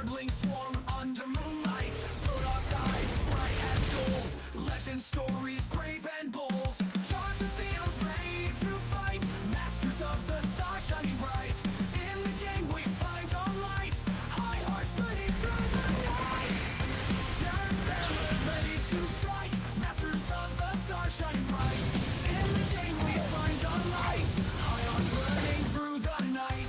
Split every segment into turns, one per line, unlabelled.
Nerdlings swarm under moonlight. Protoss eyes bright as gold. Legend stories brave and bold. Charge the fields ready to fight. Masters of the stars shining bright. In the game we find our light. High hearts burning through the night. Terran sailor ready to strike. Masters of the stars shining bright. In the game we find our light. High hearts burning through the night.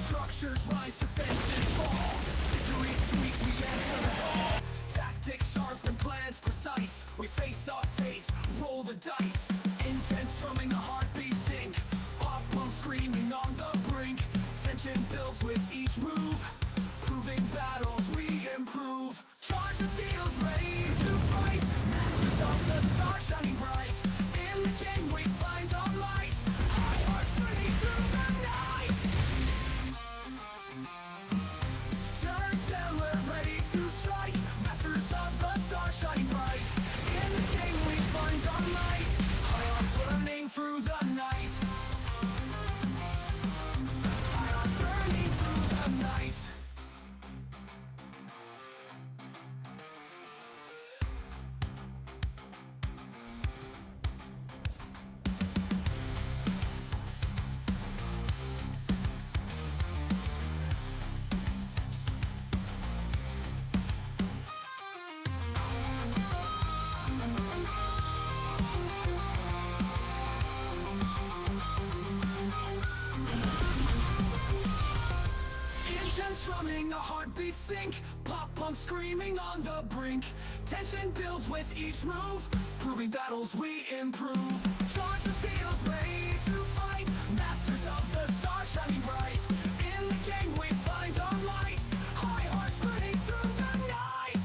Structures rise, defenses fall. Victory sweet, we answer the call. Tactics sharp and plans precise. We face our fate, roll the dice. Intense drumming, the heartbeat sink. Pop pump screaming on the brink. Tension builds with each move. Proving battles we improve. Charge the fields ready to fight. Masters of the stars shining bright. In the game we find our light. High hearts burning through the night. Turn sailor ready to strike. Masters of the stars shining bright. In the game we find our light. High hearts burning through the night. High hearts burning through the night. Intense drumming, a heartbeat sink. Pop punk screaming on the brink. Tension builds with each move. Proving battles we improve. Charge the fields ready to fight. Masters of the stars shining bright. In the game we find our light. High hearts burning through the night.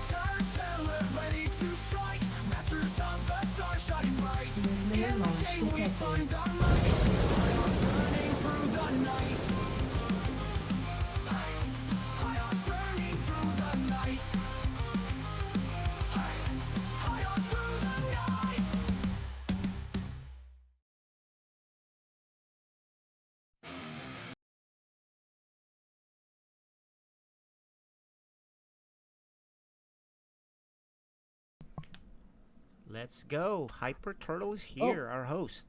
Turn sailor ready to strike. Masters of the stars shining bright. In the game we find our light. High hearts burning through the night. High hearts burning through the night. High hearts through the night.
Let's go. Hyper Turtle is here, our host.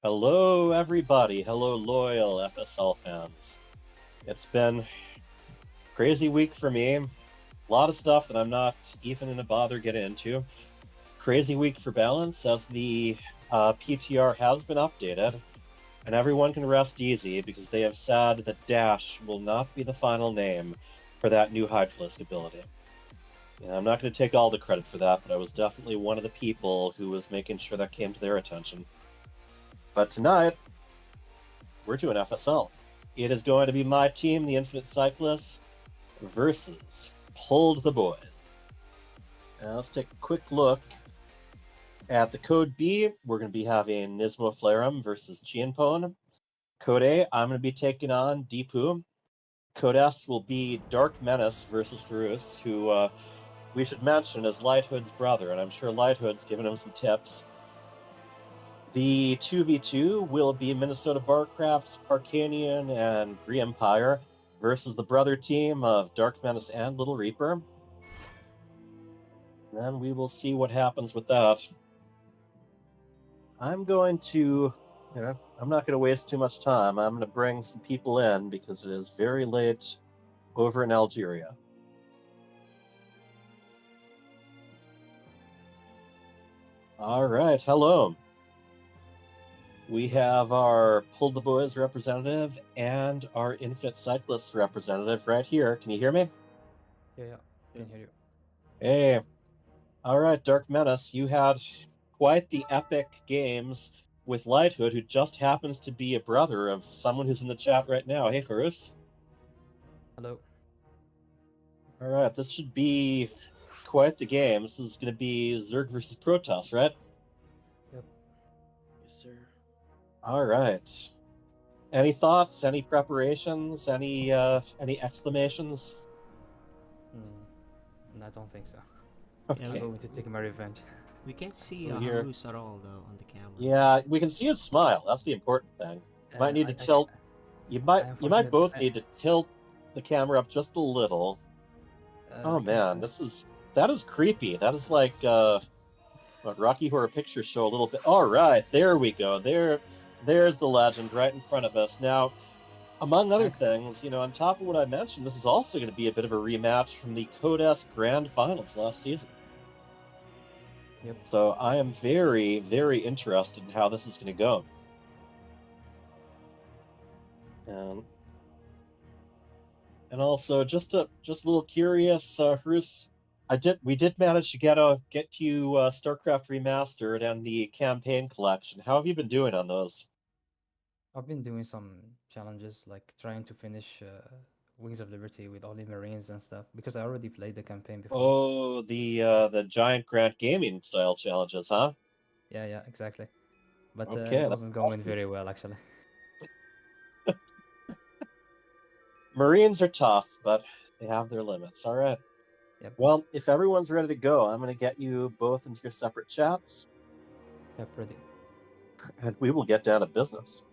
Hello, everybody. Hello, loyal FSL fans. It's been a crazy week for me. A lot of stuff that I'm not even going to bother getting into. Crazy week for balance as the PTR has been updated, and everyone can rest easy because they have said that Dash will not be the final name for that new Hydralisk ability. And I'm not going to take all the credit for that, but I was definitely one of the people who was making sure that came to their attention. But tonight, we're doing FSL. It is going to be my team, the Infinite Cyclists, versus Hold the Boys. Now let's take a quick look at the Code B. We're going to be having Nismo Flarum versus Chianpone. Code A, I'm going to be taking on Deepu. Code S will be Dark Menace versus Varus, who we should mention is Lighthood's brother, and I'm sure Lighthood's given him some tips. The 2v2 will be Minnesota Barcraft's Parkanian and Gree Empire versus the brother team of Dark Menace and Little Reaper. And we will see what happens with that. I'm going to, I'm not going to waste too much time. I'm going to bring some people in because it is very late over in Algeria. All right, hello. We have our Pull the Boys representative and our Infinite Cyclists representative right here. Can you hear me?
Yeah, I can hear you.
Hey. All right, Dark Menace, you had quite the epic games with Lighthood, who just happens to be a brother of someone who's in the chat right now. Hey, Horus.
Hello.
All right, this should be quite the game. This is going to be Zerg versus Protoss, right?
Yep.
Yes, sir.
All right. Any thoughts? Any preparations? Any exclamations?
I don't think so.
Okay.
I'm going to take my revenge.
We can't see
Here.
Harus at all, though, on the camera.
Yeah, we can see his smile. That's the important thing. Might need to
I
tilt. You might
unfortunately,
both need to tilt the camera up just a little. Oh man, that is creepy. That is like what Rocky Horror Picture Show a little bit. All right, there we go. There's the legend right in front of us. Now, among other things, on top of what I mentioned, this is also going to be a bit of a rematch from the Codes Grand Finals last season.
Yep.
So I am very, very interested in how this is going to go. And also, just a little curious, Bruce. We did manage to get you StarCraft Remastered and the campaign collection. How have you been doing on those?
I've been doing some challenges, like trying to finish Wings of Liberty with all the Marines and stuff, because I already played the campaign before.
Oh, the Giant Grant Gaming style challenges, huh?
Yeah, exactly. But
Okay,
it
that's
wasn't going
awesome.
very well, actually.
Marines are tough, but they have their limits. All right.
Yep.
Well, if everyone's ready to go, I'm going to get you both into your separate chats,
Yep, ready.
and we will get down to business.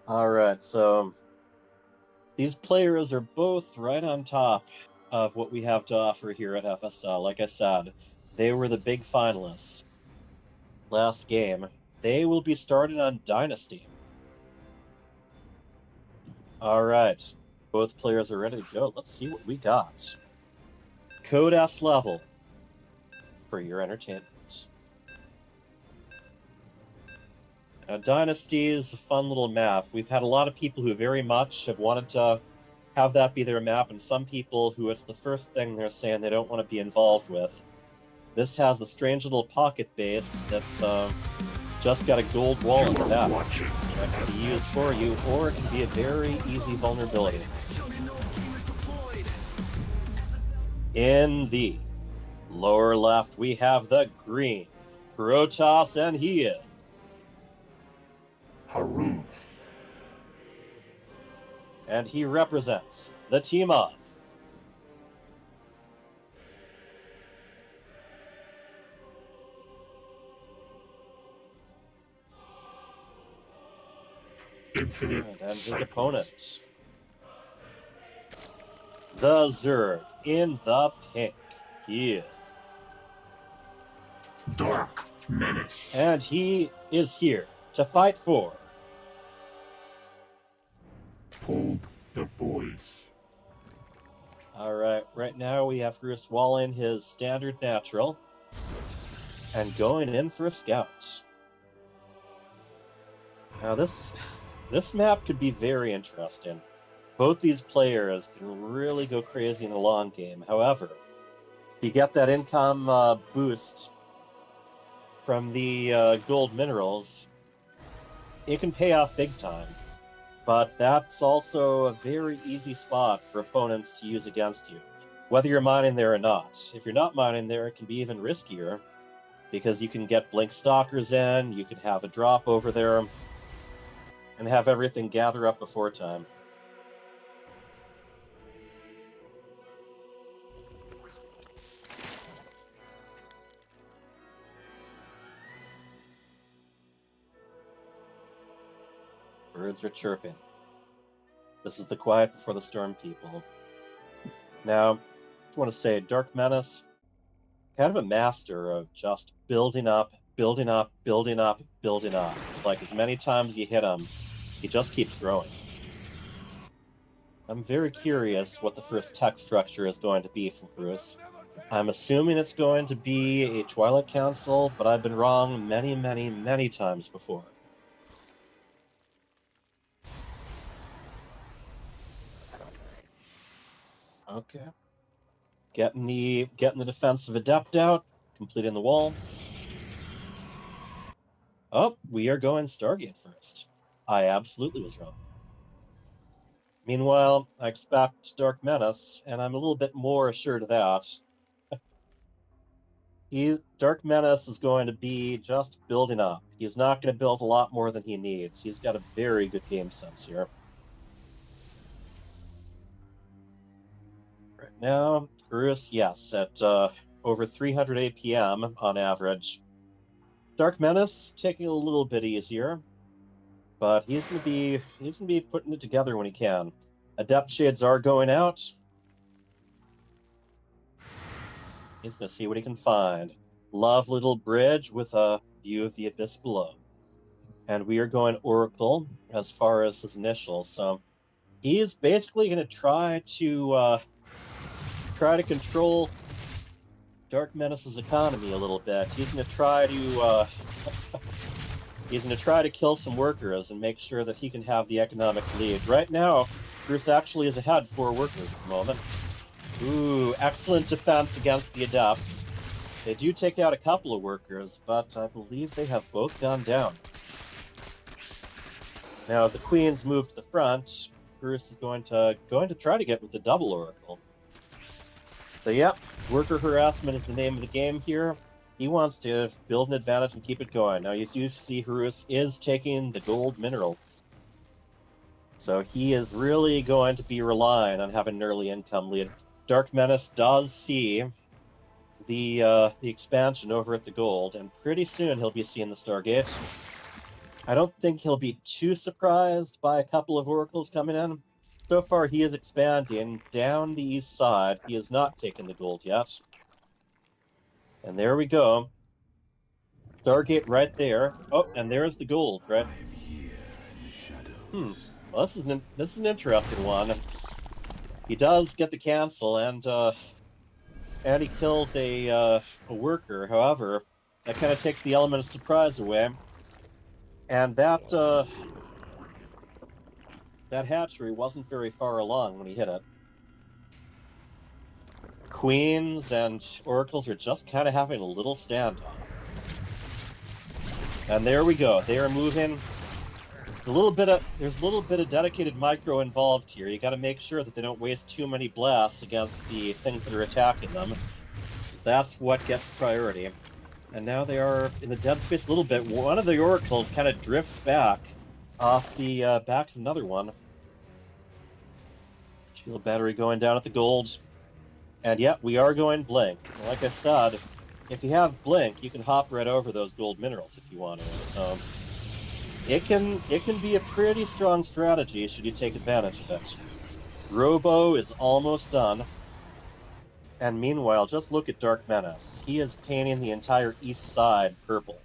All right, so these players are both right on top of what we have to offer here at FSL. Like I said, they were the big finalists last game. They will be starting on Dynasty. All right, both players are ready to go. Let's see what we got. Code S level for your entertainment. Now, Dynasty is a fun little map. We've had a lot of people who very much have wanted to have that be their map, and some people who it's the first thing they're saying they don't want to be involved with. This has the strange little pocket base that's just got a gold wall in the back. That can be used for you, or it can be a very easy vulnerability. In the lower left, we have the green Protoss, and he is
Harun.
And he represents the team of
Infinite
and his
Cycles.
opponent, the Zerg in the pink. He is.
Dark Menace.
And he is here to fight for
Hold the Boys.
All right now we have Bruce Walling, his standard natural, and going in for a scout. Now this map could be very interesting. Both these players can really go crazy in the long game. However, if you get that income boost from the gold minerals, it can pay off big time. But that's also a very easy spot for opponents to use against you, whether you're mining there or not. If you're not mining there, it can be even riskier, because you can get blink stalkers in, you can have a drop over there, and have everything gather up before time. Birds are chirping. This is the quiet before the storm, people. Now, I just want to say, Dark Menace, kind of a master of just building up, building up, building up, building up. It's like as many times you hit him, he just keeps growing. I'm very curious what the first tech structure is going to be from Bruce. I'm assuming it's going to be a Twilight Council, but I've been wrong many, many, many times before. Okay. Getting the defensive adept out, completing the wall. Oh, we are going Stargate first. I absolutely was wrong. Meanwhile, I expect Dark Menace, and I'm a little bit more assured of that. Dark Menace is going to be just building up. He's not going to build a lot more than he needs. He's got a very good game sense here. Right now, Bruce, yes, at over 300 APM on average. Dark Menace taking a little bit easier, but he's gonna be putting it together when he can. Adept Shades are going out. He's gonna see what he can find. Love little bridge with a view of the abyss below. And we are going Oracle as far as his initials. So he is basically going to try to control Dark Menace's economy a little bit. He's going to try to he's going to try to kill some workers and make sure that he can have the economic lead. Right now, Bruce actually is ahead 4 workers at the moment. Ooh, excellent defense against the Adepts. They do take out a couple of workers, but I believe they have both gone down. Now, as the Queens move to the front, Bruce is going to try to get with the double Oracle. So, yep, worker harassment is the name of the game here. He wants to build an advantage and keep it going. Now, you do see Horus is taking the gold minerals. So he is really going to be relying on having an early income lead. Dark Menace does see the expansion over at the gold, and pretty soon he'll be seeing the Stargate. I don't think he'll be too surprised by a couple of oracles coming in. So far, he is expanding down the east side. He has not taken the gold yet. And there we go. Stargate right there. Oh, and there's the gold, right? Well, this is an interesting one. He does get the cancel, and he kills a worker. However, that kind of takes the element of surprise away. And that hatchery wasn't very far along when he hit it. Queens and oracles are just kind of having a little standoff. And there we go. They are moving. There's a little bit of dedicated micro involved here. You got to make sure that they don't waste too many blasts against the things that are attacking them. That's what gets priority. And now they are in the dead space a little bit. One of the oracles kind of drifts back off the back of another one. Shield battery going down at the gold. And yeah, we are going blink. Like I said, if you have blink, you can hop right over those gold minerals if you want to. So it can be a pretty strong strategy should you take advantage of it. Robo is almost done. And meanwhile, just look at Dark Menace. He is painting the entire east side purple.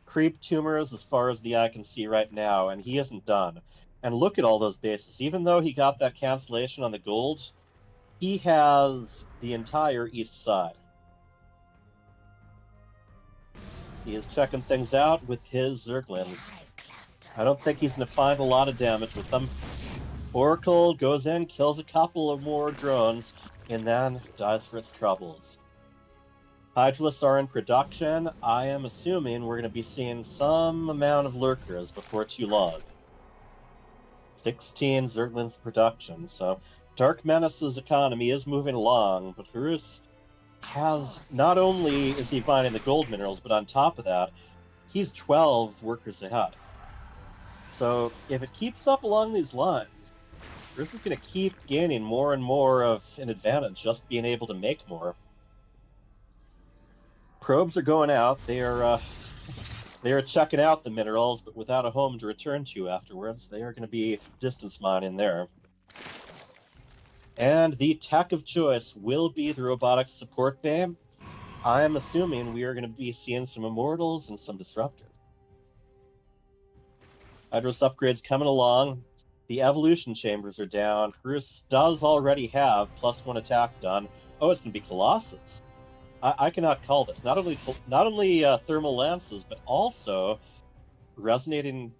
Creep tumors as far as the eye can see right now, and he isn't done. And look at all those bases. Even though he got that cancellation on the gold, he has the entire east side. He is checking things out with his Zerglings. I don't think he's going to find a lot of damage with them. Oracle goes in, kills a couple of more drones, and then dies for its troubles. Hydralisks are in production. I am assuming we're going to be seeing some amount of lurkers before too long. 16 Zerglings production, so Dark Menace's economy is moving along, but Horus has, not only is he finding the gold minerals, but on top of that, he's 12 workers ahead. So if it keeps up along these lines, Horus is going to keep gaining more and more of an advantage, just being able to make more. Probes are going out. They are checking out the minerals, but without a home to return to afterwards. They are going to be distance mining there. And the tech of choice will be the robotics support bay. I am assuming we are going to be seeing some immortals and some disruptors. Hydros upgrades coming along. The evolution chambers are down. Horus does already have +1 attack done. Oh, it's going to be Colossus. I cannot call this. Not only thermal lances, but also resonating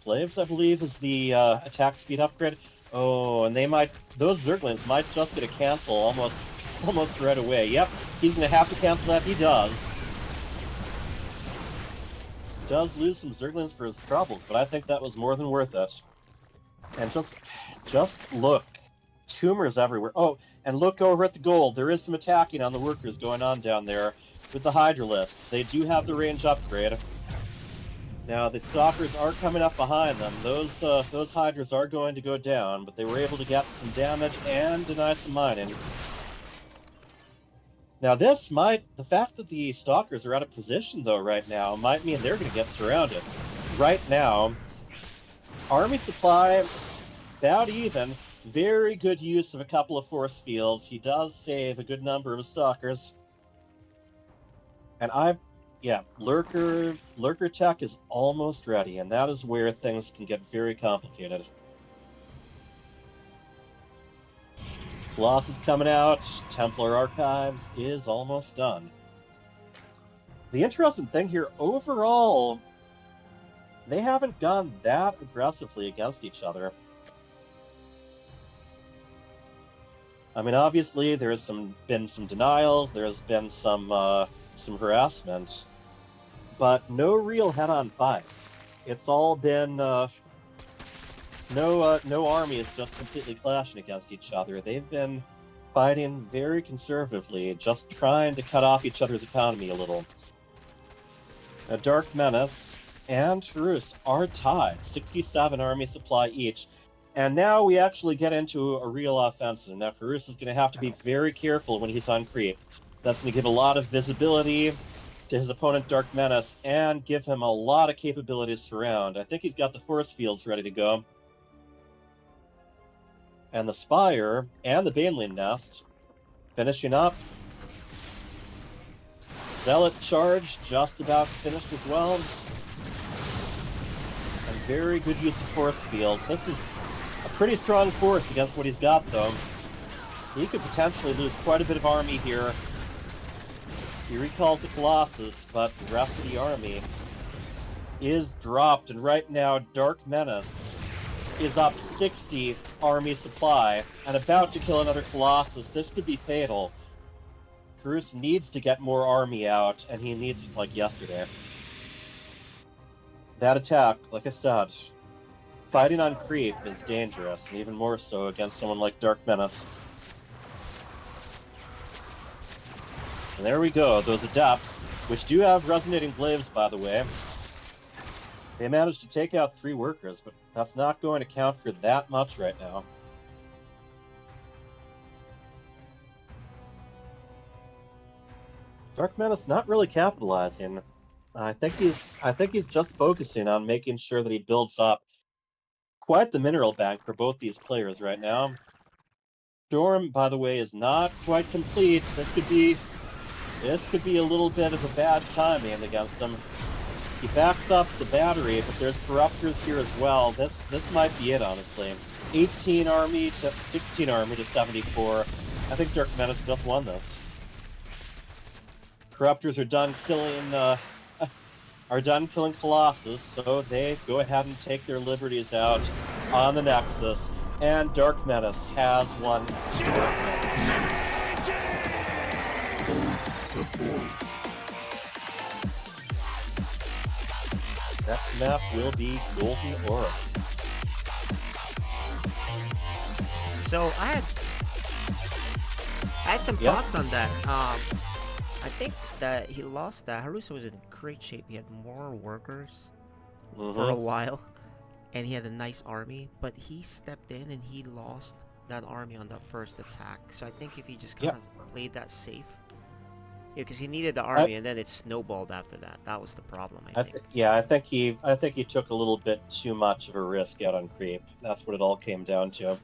glaives, I believe, is the attack speed upgrade. Oh, and those Zerglings might just get a cancel almost right away. Yep, he's going to have to cancel that. He does. Does lose some Zerglings for his troubles, but I think that was more than worth it. And just look. Tumors everywhere. Oh, and look over at the gold. There is some attacking on the workers going on down there with the Hydralisks. They do have the range upgrade. Now, the Stalkers are coming up behind them. Those Hydras are going to go down, but they were able to get some damage and deny some mining. Now the fact that the Stalkers are out of position though right now might mean they're going to get surrounded. Right now, army supply, about even. Very good use of a couple of force fields. He does save a good number of Stalkers. And Lurker tech is almost ready, and that is where things can get very complicated. Gloss is coming out. Templar Archives is almost done. The interesting thing here, overall, they haven't gone that aggressively against each other. I mean, obviously, there's been some denials, there's been some harassment, but no real head-on fights. It's all been no army is just completely clashing against each other. They've been fighting very conservatively, just trying to cut off each other's economy a little. Now, Dark Menace and Rus are tied, 67 army supply each. And now we actually get into a real offensive. Now, Karus is going to have to be very careful when he's on creep. That's going to give a lot of visibility to his opponent, Dark Menace, and give him a lot of capability to surround. I think he's got the force fields ready to go. And the Spire and the Baneling Nest finishing up. Zealot charge just about finished as well. And very good use of force fields. This is a pretty strong force against what he's got, though. He could potentially lose quite a bit of army here. He recalls the Colossus, but the rest of the army is dropped. And right now, Dark Menace is up 60 army supply and about to kill another Colossus. This could be fatal. Karus needs to get more army out, and he needs it like yesterday. That attack, like I said, fighting on creep is dangerous, and even more so against someone like Dark Menace. And there we go, those Adepts, which do have Resonating Glaives, by the way. They managed to take out 3 workers, but that's not going to count for that much right now. Dark Menace not really capitalizing. I think he's just focusing on making sure that he builds up quite the mineral bank for both these players right now. Storm, by the way, is not quite complete. This could be a little bit of a bad timing against him. He backs up the battery, but there's Corruptors here as well. This might be it, honestly. 18 army to 16 army to 74. I think Dark Menace just won this. Corruptors are done killing Colossus, so they go ahead and take their liberties out on the Nexus, and Dark Menace has won. Next map will be Golden Aura.
So I had some thoughts on that. I think that he lost that. Harusa was in great shape. He had more workers for a while, and he had a nice army, but he stepped in and he lost that army on that first attack. So I think if he just kind of played that safe, because he needed the army, and then it snowballed after that. That was the problem, I think.
I think he took a little bit too much of a risk out on creep. That's what it all came down to.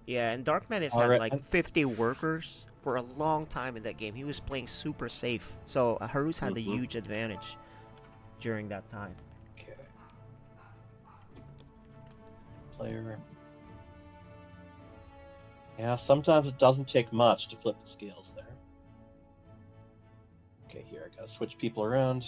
Yeah, and Dark Menace had like 50 workers for a long time in that game. He was playing super safe, so Harus had a huge advantage during that time.
Okay. Player. Yeah, sometimes it doesn't take much to flip the scales there. Okay, here I gotta switch people around.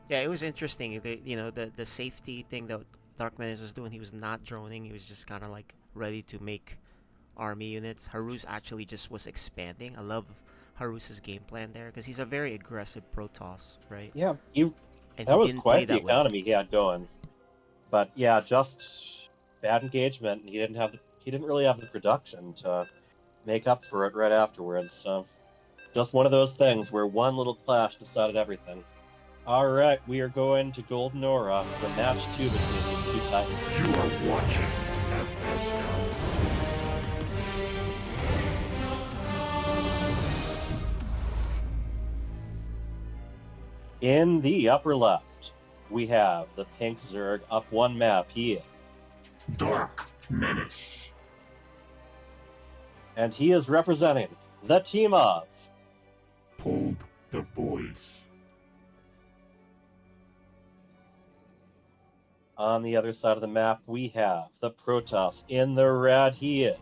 Yeah, it was interesting. The safety thing that Dark Menace was doing, he was not droning. He was just kind of like ready to make army units. Harus actually just was expanding. I love Harus's game plan there because he's a very aggressive Protoss, right?
Yeah,
And
that
he
was
didn't
quite
play
the
that
economy he had going. But yeah, just bad engagement, and he didn't really have the production to make up for it right afterwards. So just one of those things where one little clash decided everything. All right, we are going to Golden Aura for match 2 between these two titans.
You are watching FSL.
In the upper left, we have the pink Zerg up one map. He is.
Dark Menace.
And he is representing the team of.
Pulled the boys.
On the other side of the map, we have the Protoss in the red. He is.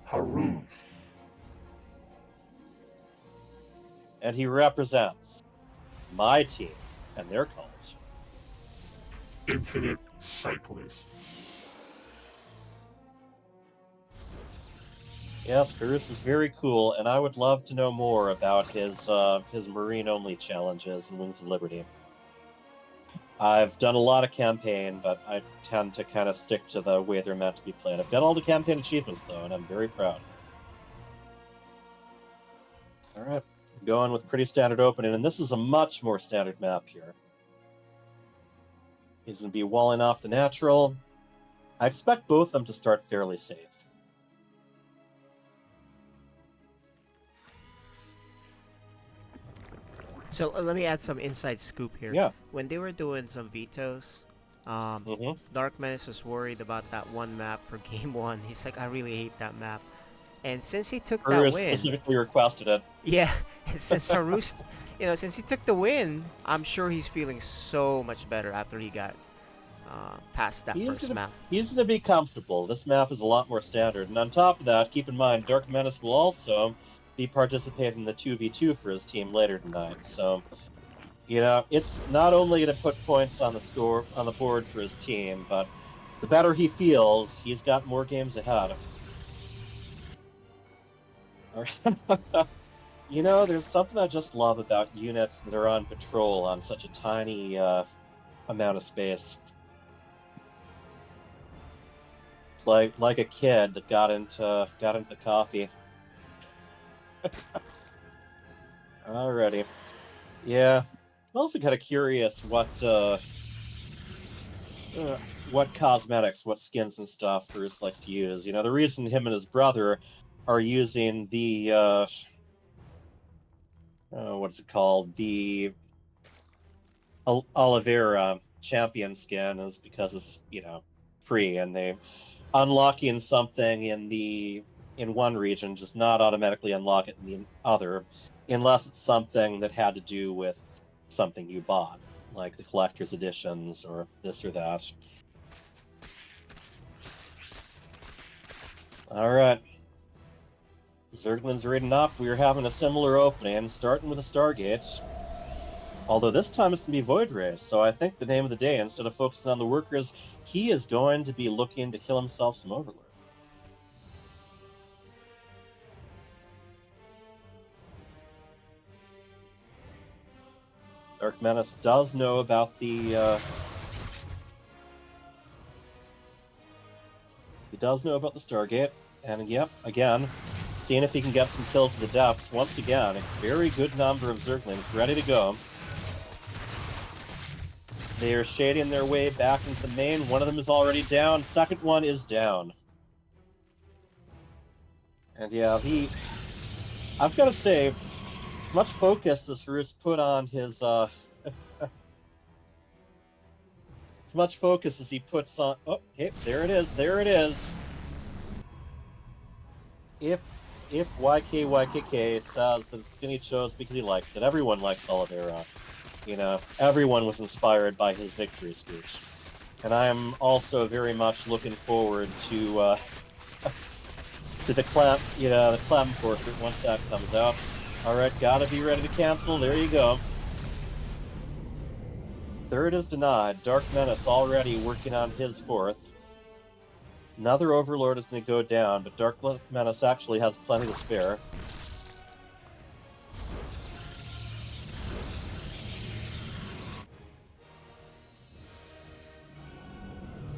Haruj.
And he represents my team, and they're called.
Infinite Cyclist.
Yes, Bruce is very cool, and I would love to know more about his marine-only challenges in Wings of Liberty. I've done a lot of campaign, but I tend to kind of stick to the way they're meant to be played. I've got all the campaign achievements, though, and I'm very proud. All right, going with pretty standard opening, and this is a much more standard map here. He's going to be walling off the natural. I expect both of them to start fairly safe.
So let me add some inside scoop here.
Yeah.
When they were doing some vetoes, Dark Menace was worried about that one map for game 1. He's like, I really hate that map. And since he took that win,
specifically requested it.
yeah, and since Harust, since he took the win, I'm sure he's feeling so much better after he got past that first map.
He's going to be comfortable. This map is a lot more standard. And on top of that, keep in mind, Dark Menace will also be participating in the 2v2 for his team later tonight. So, it's not only going to put points on the board for his team, but the better he feels, he's got more games ahead. There's something I just love about units that are on patrol on such a tiny amount of space. It's like a kid that got into the coffee. Alrighty. Yeah. I'm also kind of curious what cosmetics, what skins and stuff Bruce likes to use. The reason him and his brother are using the what's it called? The Oliveira champion skin is because it's, free, and they unlocking something in one region does not automatically unlock it in the other, unless it's something that had to do with something you bought, like the collector's editions or this or that. All right. Zergling's reading up. We are having a similar opening, starting with a Stargate. Although this time it's going to be Void Race, so I think the name of the day, instead of focusing on the workers, he is going to be looking to kill himself some Overlord. Dark Menace does know about the Stargate, and yep, again, seeing if he can get some kills to the depths. Once again, a very good number of Zerglings ready to go. They are shading their way back into the main. One of them is already down. Second one is down. And yeah, I've got to say, as much focus as Harus put on his, as much focus as he puts on, oh, hey, there it is. If YKYKK says that Skinny chose because he likes it, everyone likes Oliveira. Everyone was inspired by his victory speech. And I am also very much looking forward to the Clem portrait once that comes out. Alright, gotta be ready to cancel. There you go. Third is denied. Dark Menace already working on his fourth. Another Overlord is going to go down, but Dark Menace actually has plenty to spare.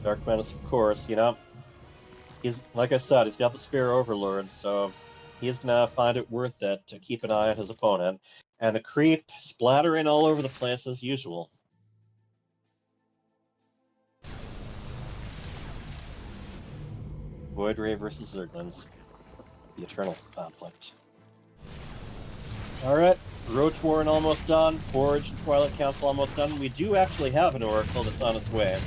Dark Menace, of course, he's, like I said, he's got the spare Overlords, so he's going to find it worth it to keep an eye on his opponent. And the creep splattering all over the place as usual. Void Ray versus Zerglings. The eternal conflict. Alright, Roach Warren almost done, Forge and Twilight Council almost done. We do actually have an Oracle that's on its way.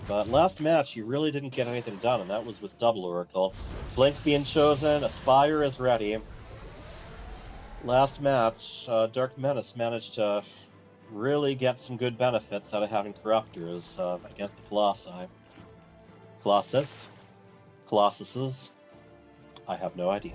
But last match, you really didn't get anything done, and that was with double Oracle. Blink being chosen, Aspire is ready. Last match, Dark Menace managed to really get some good benefits out of having Corruptors against the Colossi. Colossuses, I have no idea.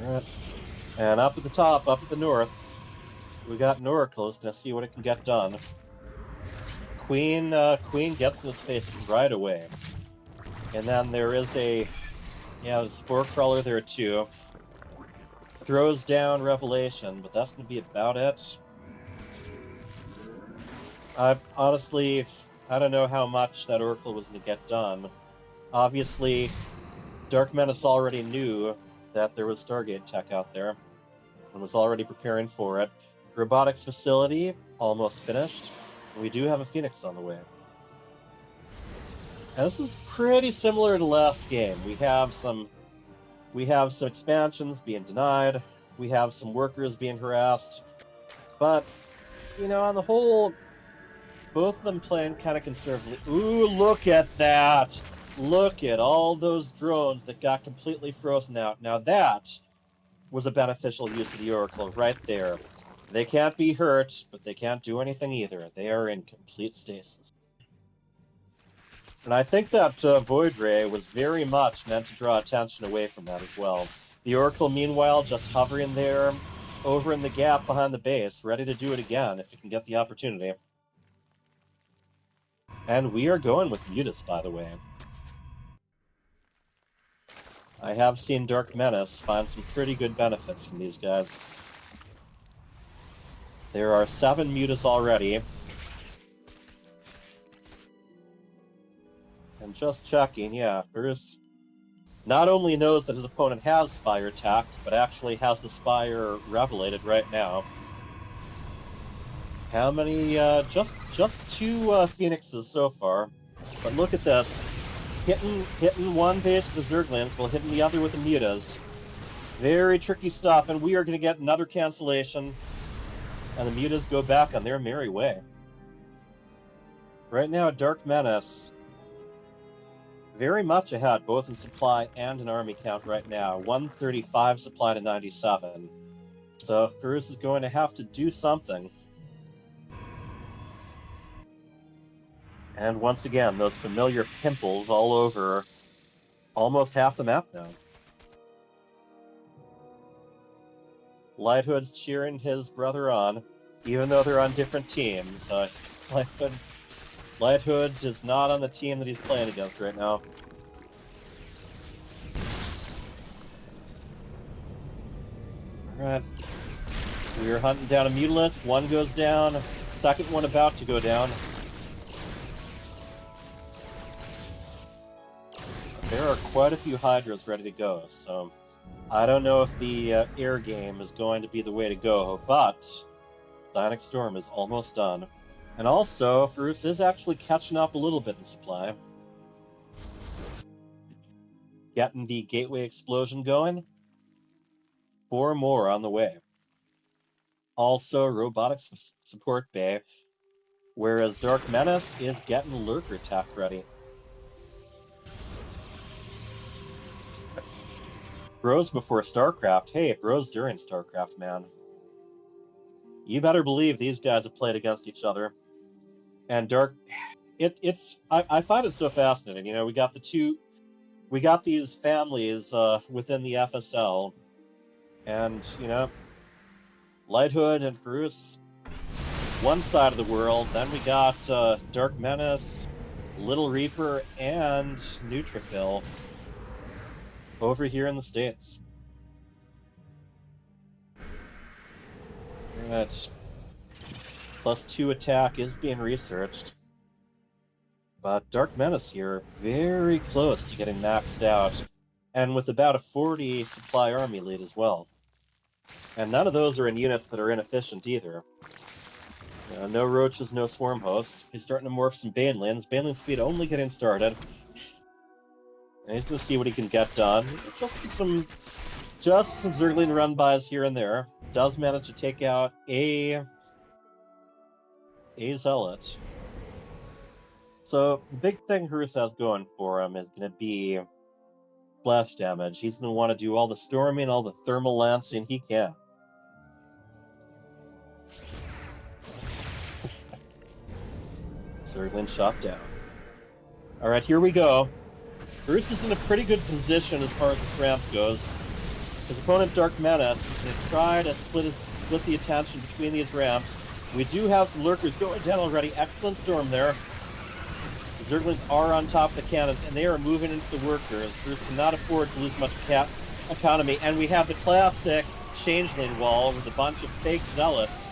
Alright. And up at the top, up at the north, we got an Oracle. Is going to see what it can get done. Queen gets in his face right away. And then there is a Spore Crawler there too. Throws down Revelation, but that's going to be about it. Honestly, I don't know how much that Oracle was going to get done. Obviously, Dark Menace already knew that there was Stargate tech out there and was already preparing for it. Robotics facility almost finished. We do have a Phoenix on the way. And this is pretty similar to last game. We have some expansions being denied. We have some workers being harassed. But, on the whole, both of them playing kind of conservatively. Ooh, look at that! Look at all those drones that got completely frozen out. Now that was a beneficial use of the Oracle right there. They can't be hurt, but they can't do anything either. They are in complete stasis. And I think that Void Ray was very much meant to draw attention away from that as well. The Oracle, meanwhile, just hovering there, over in the gap behind the base, ready to do it again if it can get the opportunity. And we are going with Mutus, by the way. I have seen Dark Menace find some pretty good benefits from these guys. There are 7 Mutas already. And just checking, yeah, Bruce not only knows that his opponent has Spire Tech, but actually has the Spire revelated right now. How many? Just 2 Phoenixes so far. But look at this. Hitting one base with the Zerglings while hitting the other with the Mutas. Very tricky stuff, and we are going to get another cancellation. And the Mutas go back on their merry way. Right now, Dark Menace very much ahead, both in supply and in army count right now. 135 supply to 97. So Garus is going to have to do something. And once again, those familiar pimples all over almost half the map now. Lighthood's cheering his brother on, even though they're on different teams. Lighthood is not on the team that he's playing against right now. Alright. We're hunting down a Mutalisk. One goes down. Second one about to go down. There are quite a few Hydras ready to go, so I don't know if the air game is going to be the way to go, but Psionic Storm is almost done. And also, Bruce is actually catching up a little bit in supply. Getting the Gateway Explosion going. 4 more on the way. Also, Robotics Support Bay, whereas Dark Menace is getting Lurker Tech ready. Bros before StarCraft. Hey, bros during StarCraft, man. You better believe these guys have played against each other. And Dark, I find it so fascinating. We got these families within the FSL, and Lighthood and Garus, one side of the world. Then we got Dark Menace, Little Reaper, and Neutrophil over here in the States. Alright. +2 attack is being researched. But Dark Menace here, very close to getting maxed out. And with about a 40 supply army lead as well. And none of those are in units that are inefficient either. No roaches, no swarm hosts. He's starting to morph some Banelings. Baneling speed only getting started. And he's going to see what he can get done. Just some Zergling run-bys here and there. Does manage to take out a Zealot. So the big thing Horus has going for him is going to be splash damage. He's going to want to do all the storming, all the thermal lancing he can. Zergling shot down. Alright, here we go. Bruce is in a pretty good position as far as this ramp goes. His opponent, Dark Menace, is going to try to split the attention between these ramps. We do have some lurkers going down already. Excellent storm there. The Zerglings are on top of the cannons, and they are moving into the workers. Bruce cannot afford to lose much economy. And we have the classic Changeling wall with a bunch of fake Zealots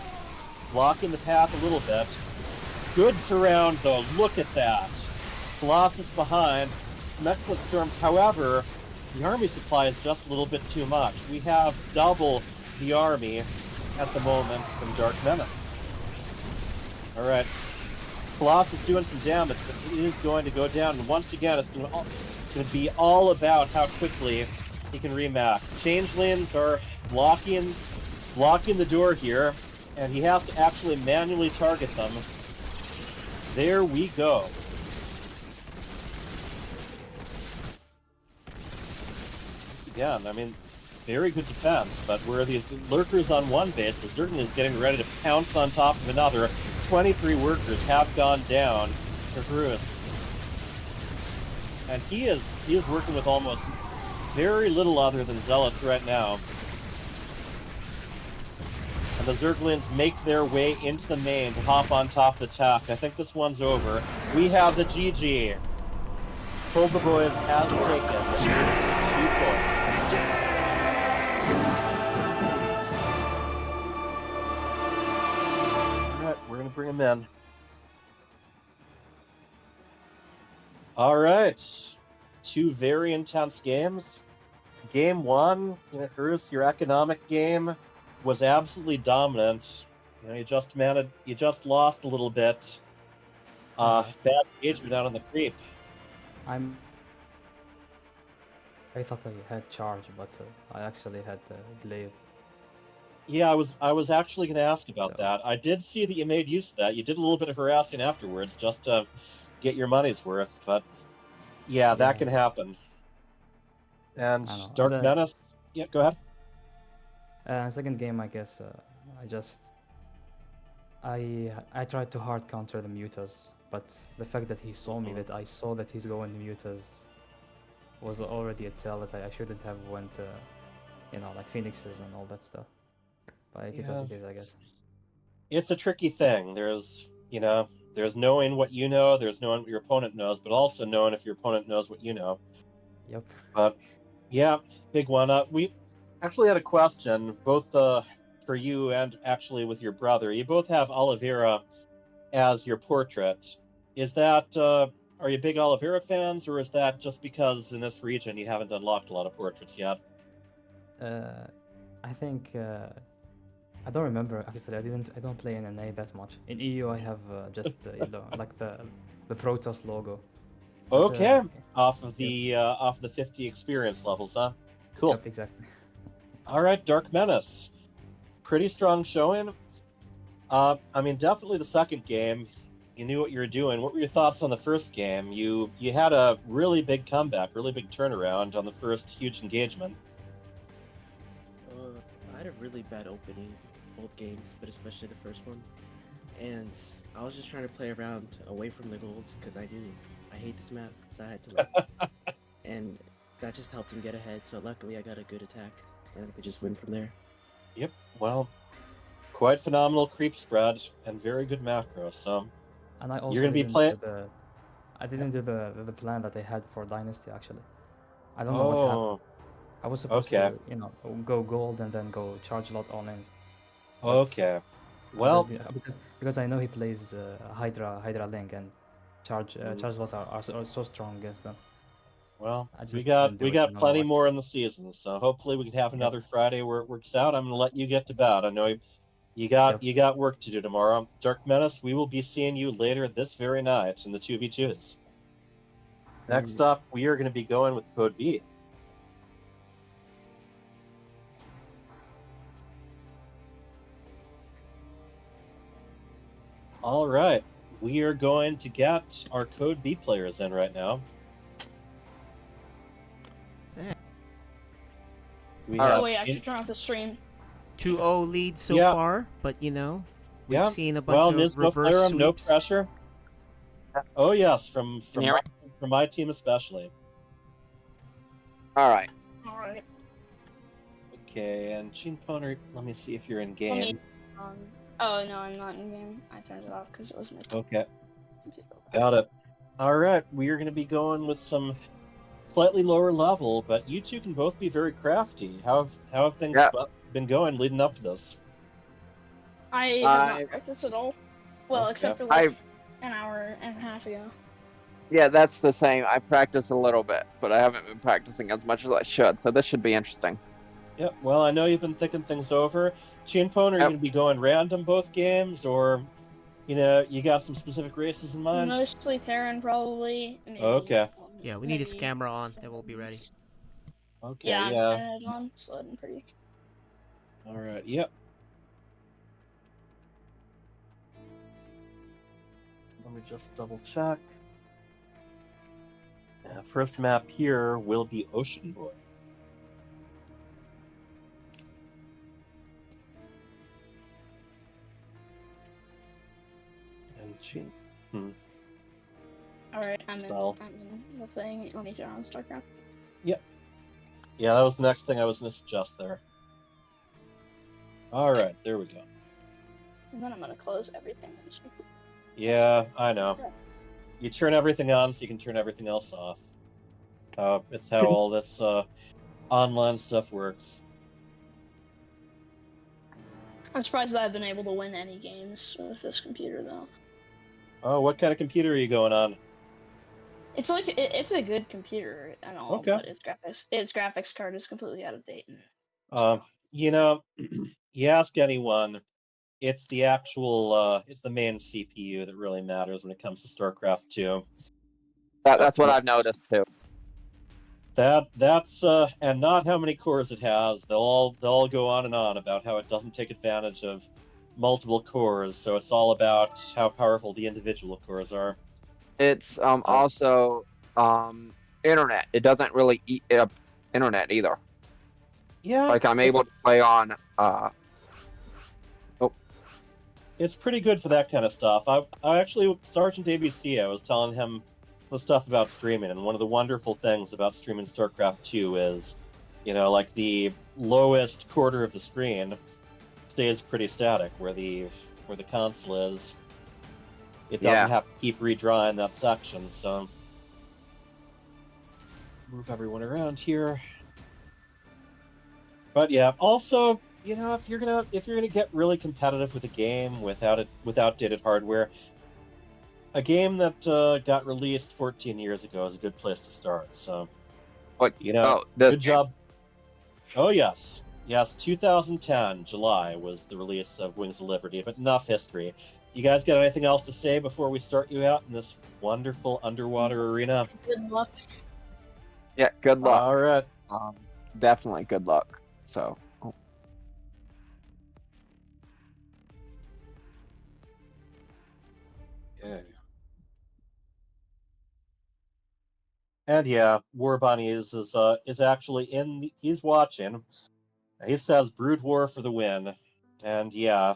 blocking the path a little bit. Good surround, though. Look at that. Colossus behind. Some excellent storms. However, the army supply is just a little bit too much. We have double the army at the moment from Dark Menace. Alright. Colossus doing some damage, but it is going to go down. And once again, it's going to be all about how quickly he can remax. Changelings are blocking the door here, and he has to actually manually target them. There we go. Again, I mean, very good defense, but where these lurkers on one base, the Zerglin is getting ready to pounce on top of another. 23 workers have gone down to Horus. And he is working with almost very little other than Zealots right now. And the Zerglings make their way into the main to hop on top of the attack. I think this one's over. We have the GG. Pulled the boys has taken 2 points. Alright, we're gonna bring him in. Alright. 2 very intense games. Game 1, Horus, your economic game was absolutely dominant. You just lost a little bit. Bad engagement out on the creep.
I thought I had charge, but I actually had glaive.
Yeah, I was actually going to ask about
So-
that. I did see that you made use of that. You did a little bit of harassing afterwards just to get your money's worth, but yeah, that
Yeah.
can happen. And
I know.
Dark
And,
Menace, yeah, go ahead.
second game, I guess I tried to hard counter the mutas, but the fact that he saw me, that I saw that he's going mutas, was already a tell that I shouldn't have went, like Phoenixes and all that stuff. But it is what it is, I guess.
It's a tricky thing. There's knowing what you know, there's knowing what your opponent knows, but also knowing if your opponent knows what you know.
Yep.
But yeah, big one. We actually had a question, both for you and actually with your brother. You both have Oliveira as your portrait. Is that are you big Oliveira fans, or is that just because in this region you haven't unlocked a lot of portraits yet?
I think I don't remember actually. I don't play in NA that much. In EU, I have just like the Protoss logo. But,
Okay, off of the 50 experience levels, huh? Cool.
Yep, exactly.
All right, Dark Menace, pretty strong showing. I mean, definitely the second game, you knew what you were doing. What were your thoughts on the first game? You had a really big comeback, really big turnaround on the first huge engagement.
I had a really bad opening, both games, but especially the first one. And I was just trying to play around away from the golds because I knew I hate this map, so I had to like, and that just helped him get ahead. So luckily, I got a good attack, and we just win from there.
Yep. Well, quite phenomenal creep spread and very good macro. So
And I also
you're gonna be
didn't
playing.
do I didn't do the plan that I had for Dynasty actually. I don't know what happened. I was supposed
okay.
to, go gold and then go charge a lot all in.
Okay. Well,
because I know he plays Hydra Link and
mm,
Charge Lot are so strong against them.
well,
I
we
just
got
didn't do
we
it. I
got
don't know
plenty
why.
more in the season, so hopefully we can have
Yep.
another Friday where it works out. I'm gonna let you get to bed. I know
Yep.
you got work to do tomorrow. Dark Menace, we will be seeing you later this very night in the 2v2s. Next up, we are going to be going with Code B. All right, we are going to get our Code B players in right now.
Yeah.
We
All
have
right. Wait, I should turn off the stream.
2-0 lead so
Yeah.
far, but we've
Yeah.
seen a bunch
Well,
of
Nismo
reverse
player, no
sweeps.
pressure. Oh yes, from
Can you hear
from my team especially.
All right. All right.
Okay, and Gene Poner, let me see if you're in
Let
game.
me. Oh no, I'm not in game. I turned it off because it was my
Okay,
computer.
got it. All right, we are going to be going with some slightly lower level, but you two can both be very crafty. How have things
Yeah.
been going leading up to this?
I have not practiced at all. Well,
Okay.
except for like an hour and a half ago.
Yeah, that's the same. I practice a little bit, but I haven't been practicing as much as I should, so this should be interesting.
Yep. Well, I know you've been thinking things over. Chinpone, are you going to be going random both games, or you got some specific races in mind?
Mostly Terran, probably. Maybe,
Okay.
Yeah, we need his camera on, and we'll be ready.
Okay.
Yeah,
Yeah.
I'm turning it on. It's loading pretty.
All right. Yep. Let me just double check. First map here will be Ocean Boy. And Chin.
Alright, I'm
Style.
in the thing. Let me turn on StarCraft.
Yep. Yeah, that was the next thing I was going to suggest there. All right, there we go.
And then I'm gonna close everything.
Yeah, I know. You turn everything on so you can turn everything else off. It's how all this online stuff works.
I'm surprised that I've been able to win any games with this computer, though.
Oh, what kind of computer are you going on?
It's like it's a good computer and all,
Okay.
but its graphics card is completely out of date.
You ask anyone, it's the actual it's the main CPU that really matters when it comes to StarCraft 2.
That's what I've noticed too.
That's and not how many cores it has. They'll all go on and on about how it doesn't take advantage of multiple cores, so it's all about how powerful the individual cores are.
It's also internet. It doesn't really eat up internet either.
Yeah,
Like I'm able to play on
it's pretty good for that kind of stuff. I actually, Sergeant ABC, I was telling him the stuff about streaming, and one of the wonderful things about streaming StarCraft 2 is, like the lowest quarter of the screen stays pretty static, where the console is. It doesn't have to keep redrawing that section, so move everyone around here. But yeah, also, if you're gonna get really competitive with a game with outdated hardware, a game that got released 14 years ago is a good place to start. So, good job. Oh yes, 2010 July was the release of Wings of Liberty. But enough history. You guys got anything else to say before we start you out in this wonderful underwater arena?
Good luck.
Yeah, good luck.
All right.
Definitely good luck. So.
Okay. And yeah, War Bunnies is actually he's watching. He says Brood War for the win. And yeah,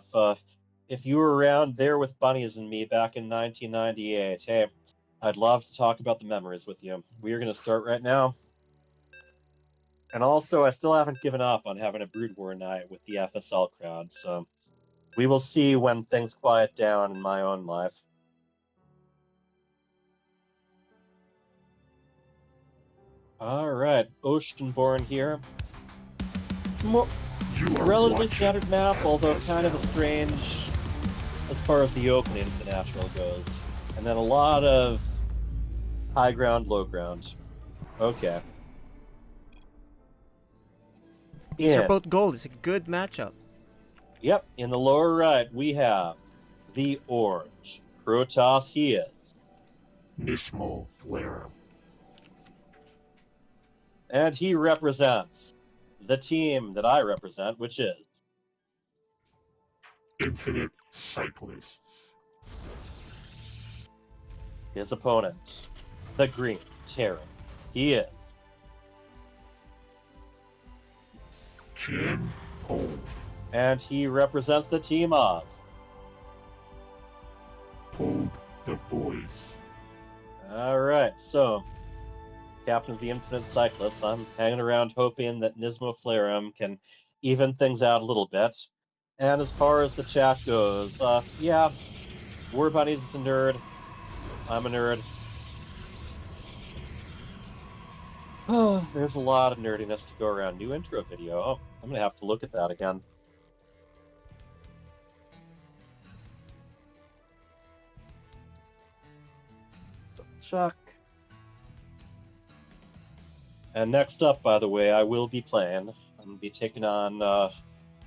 if you were around there with Bunnies and me back in 1998, hey, I'd love to talk about the memories with you. We are going to start right now. And also, I still haven't given up on having a Brood War night with the FSL crowd, so we will see when things quiet down in my own life. All right, Oceanborn here.
You are
relatively
watching
standard map, although kind of a strange as far as the opening of the natural goes. And then a lot of high ground, low ground. Okay.
These are
In.
both gold. It's a good matchup.
Yep, in the lower right, we have the orange. Protoss he is.
Nismo Flare.
And he represents the team that I represent, which is
Infinite Cyclists.
his opponent, the Green Terran. He is
Jim Hole.
and he represents the team of.
Pulled the Boys.
Alright, so Captain of the Infinite Cyclists, I'm hanging around hoping that Nismo Flareum can even things out a little bit. And as far as the chat goes, yeah, War Bunny's is a nerd. I'm a nerd. Oh, there's a lot of nerdiness to go around. New intro video. Oh, I'm gonna have to look at that again. Chuck. And next up, by the way, I will be playing. I'm gonna be taking on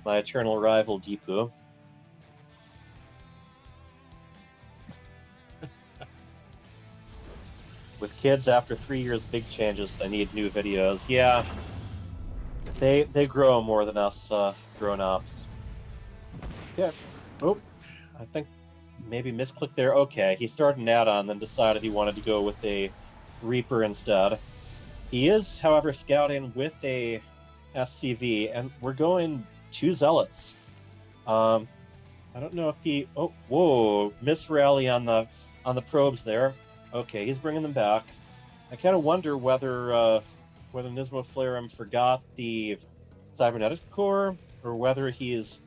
my eternal rival Deepu. With kids after 3 years, big changes. They need new videos. Yeah, they grow more than us grown-ups. Yeah. Oh, I think maybe misclick there. Okay, he started an add-on, then decided he wanted to go with a Reaper instead. He is, however, scouting with a SCV, and we're going 2 Zealots. I don't know if he. Oh, whoa! Miss rally on the probes there. Okay, he's bringing them back. I kind of wonder whether Nismo Flareum forgot the cybernetics core, or whether he's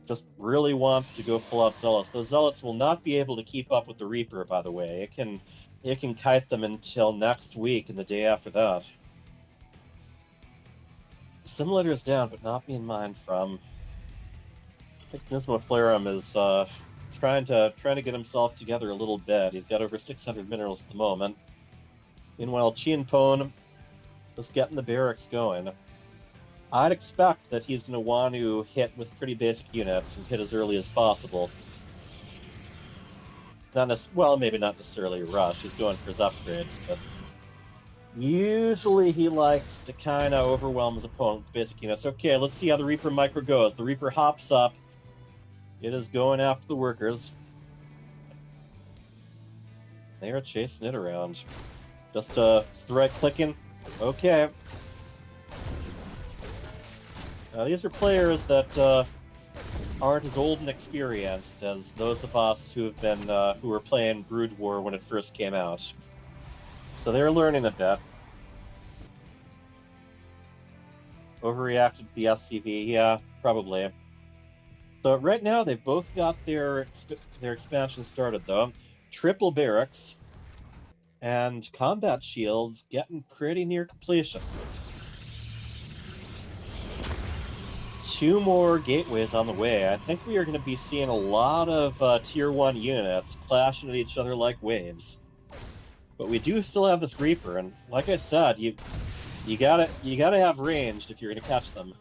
just really wants to go full out Zealots. Those Zealots will not be able to keep up with the Reaper, by the way. It can kite them until next week and the day after that. Simulator is down, but not being mined from. I think Nismo Flareum is trying to get himself together a little bit. He's got over 600 minerals at the moment. Meanwhile, Chienpone was getting the barracks going. I'd expect that he's going to want to hit with pretty basic units and hit as early as possible. Well, maybe not necessarily a rush. He's going for his upgrades, but usually he likes to kind of overwhelm his opponent with basic units. Okay, let's see how the Reaper micro goes. The Reaper hops up. It is going after the workers. They are chasing it around. Just the right clicking. Okay. These are players that aren't as old and experienced as those of us who have been who were playing Brood War when it first came out. So they're learning a bit. Overreacted to the SCV, yeah, probably. So right now they've both got their expansion started though. Triple barracks and combat shields getting pretty near completion. 2 more gateways on the way. I think we are going to be seeing a lot of tier 1 units clashing at each other like waves. But we do still have this Reaper, and like I said, you gotta have ranged if you're going to catch them.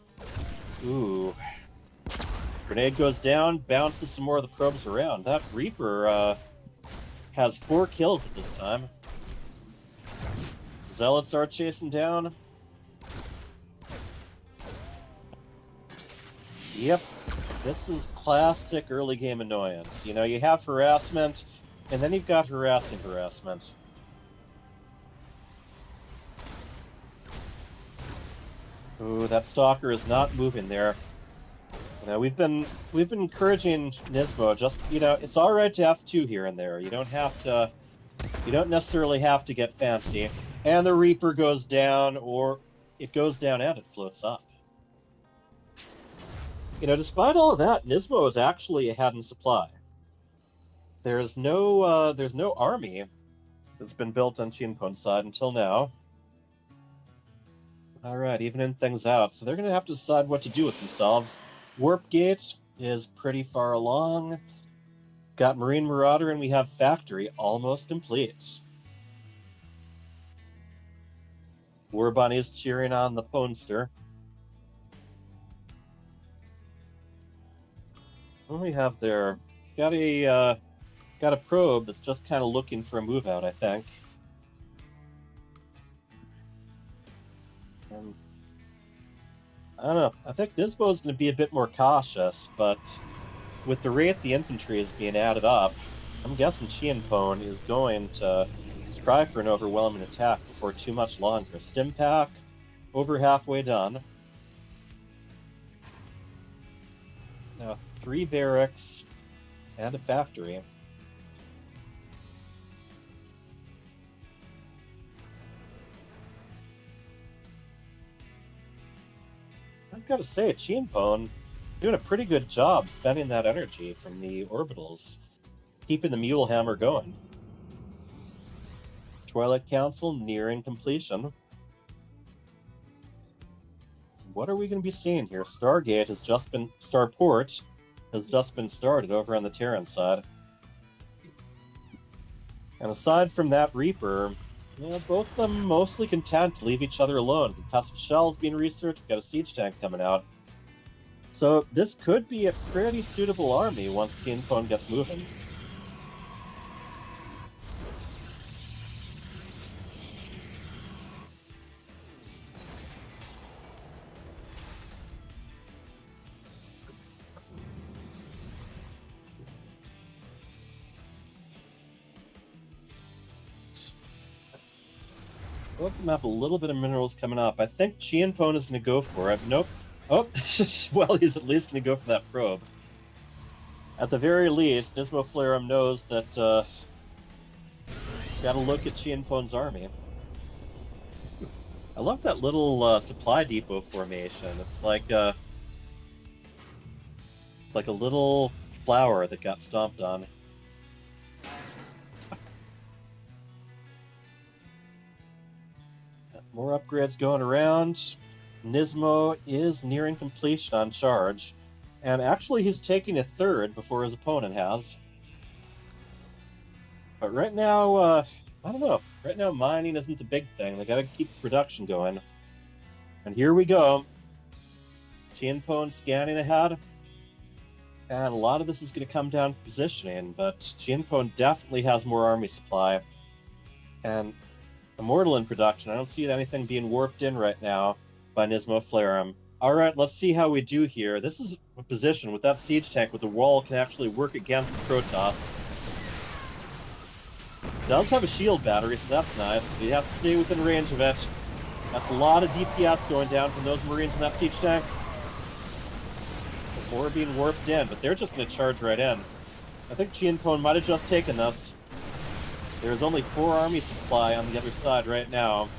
Ooh. Grenade goes down, bounces some more of the probes around. That Reaper has 4 kills at this time. Zealots are chasing down. Yep, this is classic early game annoyance. You know, you have harassment, and then you've got harassing harassment. Ooh, that stalker is not moving there. You know, we've been encouraging Nismo, just, you know, it's all right to have 2 here and there. You don't necessarily have to get fancy. And the Reaper goes down, or it goes down and it floats up. You know, despite all of that, Nismo is actually ahead in supply. There's no army that's been built on Chienpone's side until now. All right, evening things out. So they're going to have to decide what to do with themselves. Warp Gate is pretty far along. Got Marine Marauder, and we have Factory almost complete. War Bunny's cheering on the Ponester. What do we have there? Got a probe that's just kind of looking for a move out, I think. I don't know. I think Nisbo's going to be a bit more cautious, but with the rate the infantry is being added up, I'm guessing Chienpone is going to try for an overwhelming attack before too much longer. Stim pack, over halfway done. Now 3 barracks and a factory. I've got to say, Chienpone doing a pretty good job spending that energy from the orbitals, keeping the Mule Hammer going. Twilight Council nearing completion. What are we going to be seeing here? Starport has just been started over on the Terran side. And aside from that Reaper, both of them mostly content to leave each other alone. The Cusp Shell's being researched, we've got a siege tank coming out. So this could be a pretty suitable army once Chienpone gets moving. Both of them have a little bit of minerals coming up. I think Chienpone is going to go for it. Nope. Oh, well, he's at least going to go for that probe. At the very least, Nismo Flareum knows that got to look at Chienpone's army. I love that little supply depot formation. It's like a little flower that got stomped on. More upgrades going around. Nismo is nearing completion on charge. And actually, he's taking a third before his opponent has. But right now, I don't know. Right now, mining isn't the big thing. They gotta keep production going. And here we go. Chienpone scanning ahead. And a lot of this is going to come down to positioning, but Chienpone definitely has more army supply. And Immortal in production. I don't see anything being warped in right now by Nismo Flareum. All right, let's see how we do here. This is a position with that siege tank with the wall can actually work against the Protoss. Does have a shield battery, so that's nice. But he has to stay within range of it. That's a lot of DPS going down from those Marines in that siege tank. Before being warped in, but they're just going to charge right in. I think Chienpone might have just taken this. There's only 4 army supply on the other side right now.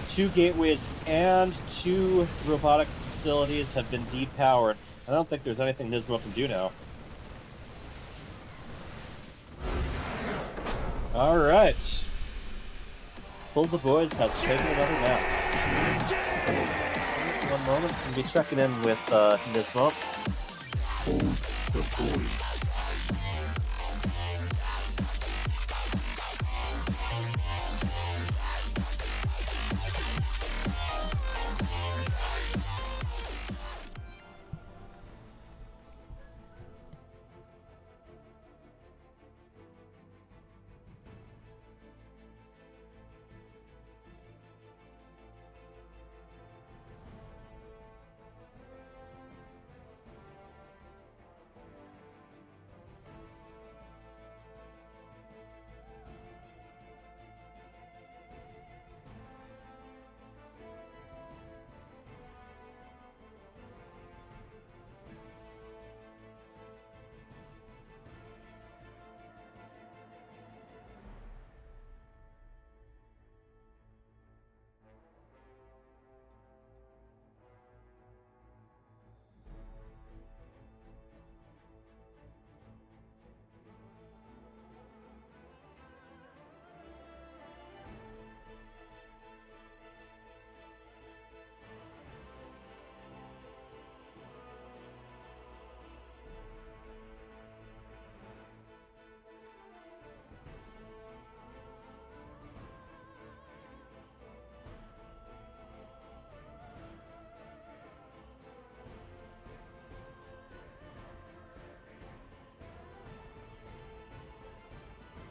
2 gateways and 2 robotics facilities have been depowered. I don't think there's anything Nismo can do now. All right. Pull the Boys has taken another nap. One moment, we'll be checking in with Nismo.
The boys.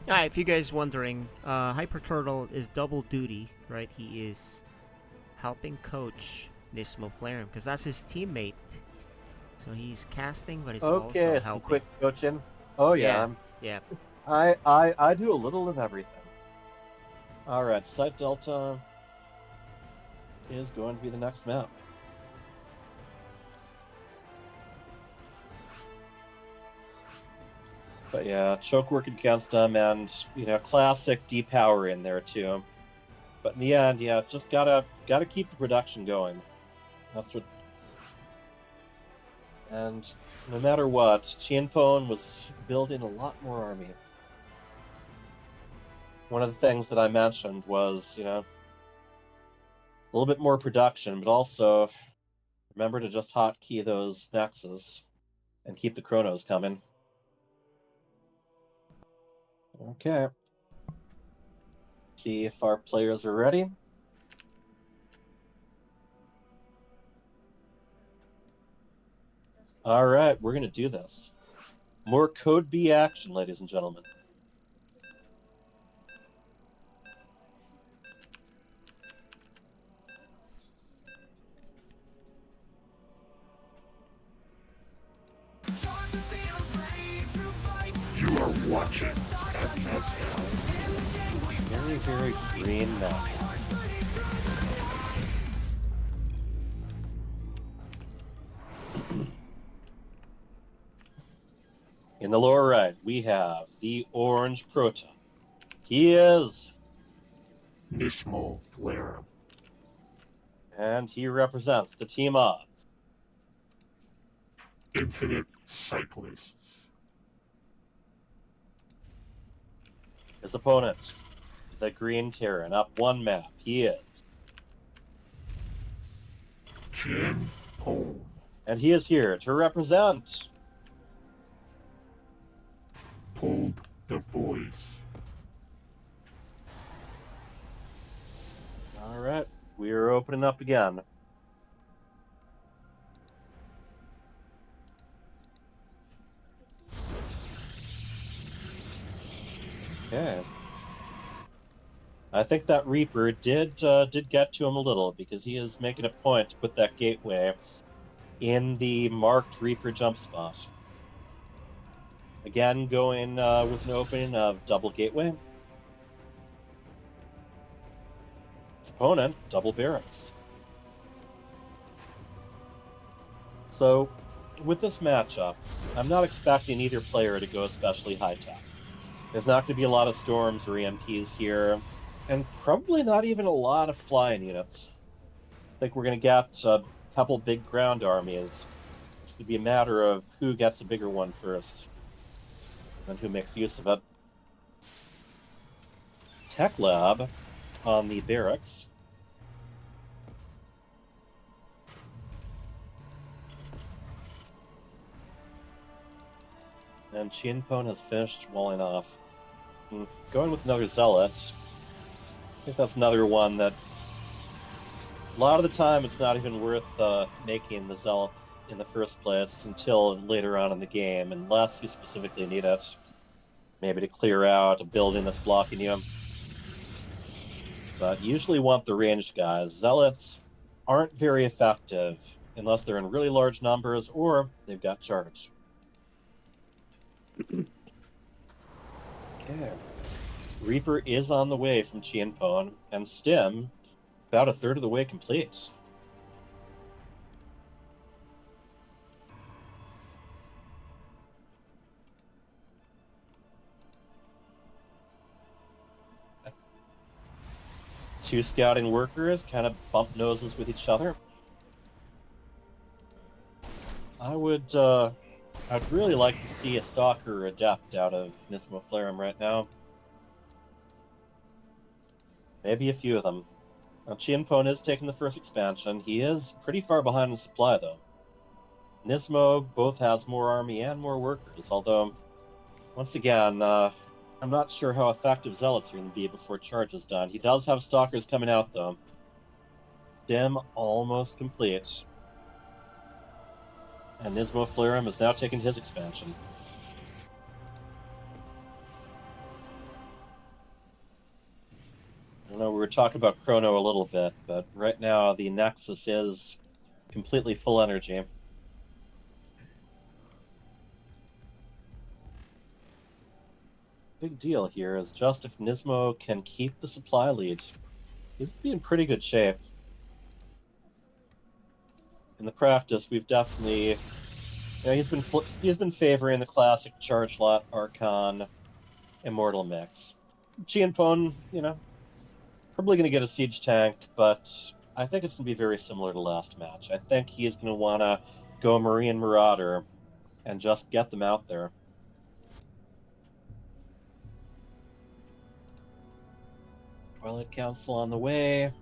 If you guys wondering, Hyper Turtle is double duty, right? He is helping coach Nismo Flareum because that's his teammate. So he's casting, but he's
Okay,
also
some
helping.
quick coaching. Oh yeah,
Yeah.
I do a little of everything. All right, Site Delta is going to be the next map. But yeah, choke work against them, and classic depower in there too. But in the end, yeah, just gotta keep the production going. That's what. And no matter what, Chienpon was building a lot more army. One of the things that I mentioned was, a little bit more production, but also remember to just hotkey those nexus and keep the chronos coming. Okay. See if our players are ready. All right, we're going to do this. More Code B action, ladies and gentlemen.
Charge the fields, ready to fight.
You are watching FSL.
Very, very green map. In the lower right, we have the orange Proton. He is,
Nismo Flareum.
and he represents the team of
Infinite Cyclists.
his opponent, the Green Terran. Up one map, he is,
Chin Home.
and he is here to represent
Pulled the Boys.
All right, we are opening up again. Okay. I think that Reaper did get to him a little because he is making a point to put that gateway in the marked Reaper jump spot. Again, going with an opening of double gateway. His opponent, double barracks. So, with this matchup, I'm not expecting either player to go especially high-tech. There's not going to be a lot of storms or EMPs here, and probably not even a lot of flying units. I think we're going to get a couple big ground armies. It's going to be a matter of who gets a bigger one first, and who makes use of it. Tech Lab on the barracks. And Chienpon has finished walling off. Going with another Zealot. I think that's another one that a lot of the time it's not even worth making the Zealot in the first place until later on in the game, unless you specifically need it. Maybe to clear out a building that's blocking you. But you usually want the ranged guys. Zealots aren't very effective unless they're in really large numbers or they've got charge. Okay. Reaper is on the way from Chienpon, and Stim about a third of the way complete. Two scouting workers kind of bump noses with each other. I'd really like to see a Stalker Adept out of Nismo Flareum right now. Maybe a few of them. Now, Chienpon is taking the first expansion. He is pretty far behind in supply, though. Nismo both has more army and more workers, although, once again, I'm not sure how effective Zealots are going to be before charge is done. He does have Stalkers coming out, though. Dim almost complete. And Nismo Flareum is now taking his expansion. were talking about Chrono a little bit, but right now the Nexus is completely full energy. Big deal here is just if Nismo can keep the supply lead, he's be in pretty good shape. In the practice, we've definitely, he's been favoring the classic Charge Lot Archon Immortal mix. Chienpon, probably going to get a siege tank, but I think it's going to be very similar to last match. I think he's going to want to go Marine Marauder and just get them out there. Twilight Council on the way.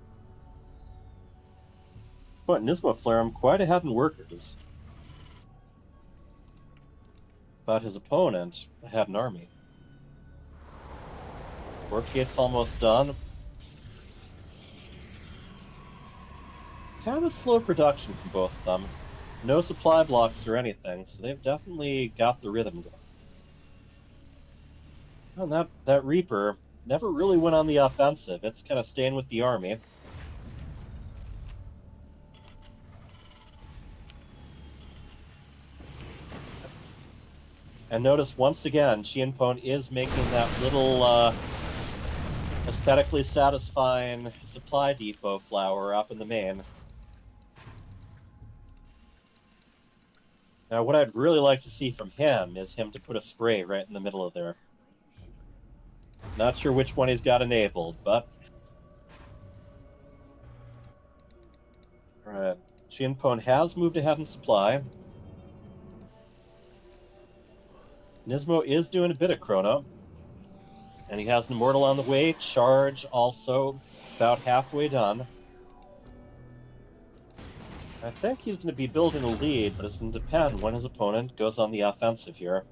But Nismo Flareum quite ahead in workers. But his opponent had an army. Warp gate's almost done. Kind of slow production from both of them. No supply blocks or anything, so they've definitely got the rhythm going. And that Reaper never really went on the offensive. It's kind of staying with the army. And notice once again, Chienpon is making that little aesthetically satisfying supply depot flower up in the main. Now, what I'd really like to see from him is him to put a spray right in the middle of there. Not sure which one he's got enabled, but... Alright, Chienpon has moved ahead in supply. Nismo is doing a bit of Chrono. And he has an Immortal on the way. Charge also about halfway done. I think he's going to be building a lead, but it's going to depend when his opponent goes on the offensive here.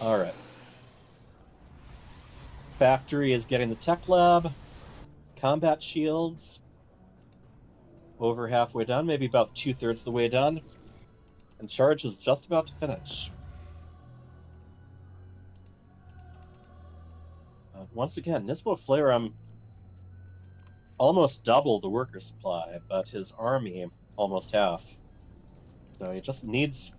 Alright. Factory is getting the tech lab. Combat shields. Over halfway done, maybe about 2/3 of the way done. And Charge is just about to finish. Once again, Nismo Flareum almost double the worker supply, but his army almost half. So he just needs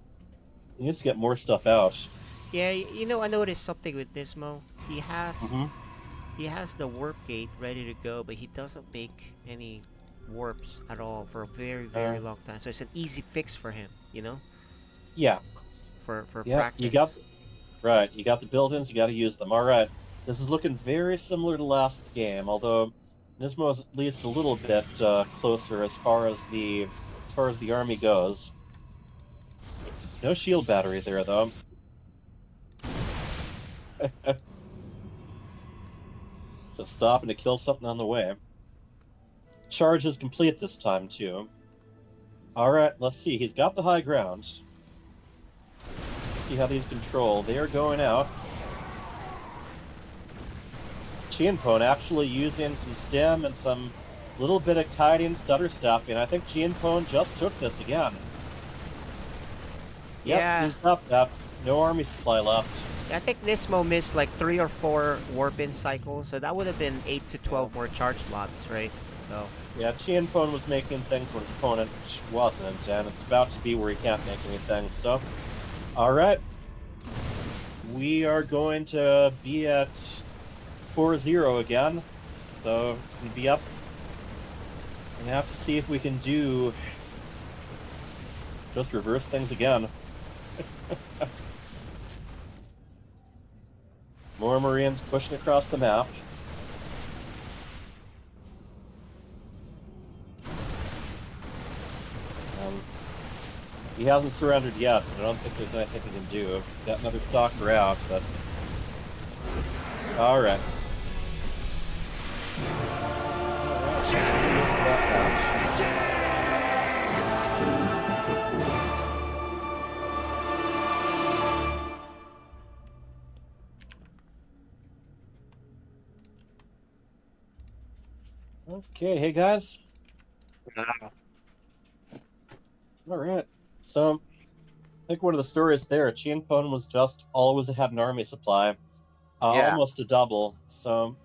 to get more stuff out.
Yeah, I noticed something with Nismo. He has the warp gate ready to go, but he doesn't make any warps at all for a very, very long time. So it's an easy fix for him,
Yeah.
For
Yeah,
practice.
you got the buildings, you got to use them. All right. This is looking very similar to last game, although Nismo is at least a little bit closer as far as the army goes. No shield battery there, though. Just stopping to kill something on the way. Charge is complete this time, too. Alright, let's see. He's got the high ground. Let's see how these control. They are going out. Chienpon actually using some stem and some little bit of kiting, stutter stopping. I think Chienpon just took this again. Yep,
Yeah.
he's got that. No army supply left.
I think Nismo missed like 3 or 4 warp in cycles, so that would have been 8 to 12 more charge slots, right? So
yeah, Chienpon was making things when his opponent wasn't, and it's about to be where he can't make anything. So, all right, we are going to be at 4-0 again. So it's going to be up. We're going to have to see if we can do just reverse things again. More Marines pushing across the map. He hasn't surrendered yet, but I don't think there's anything he can do. Got another stalker out, but... Alright. Okay, hey guys. Alright. So, I think one of the stories there, Chienpon was just always had an army supply.
Yeah.
almost a double. So,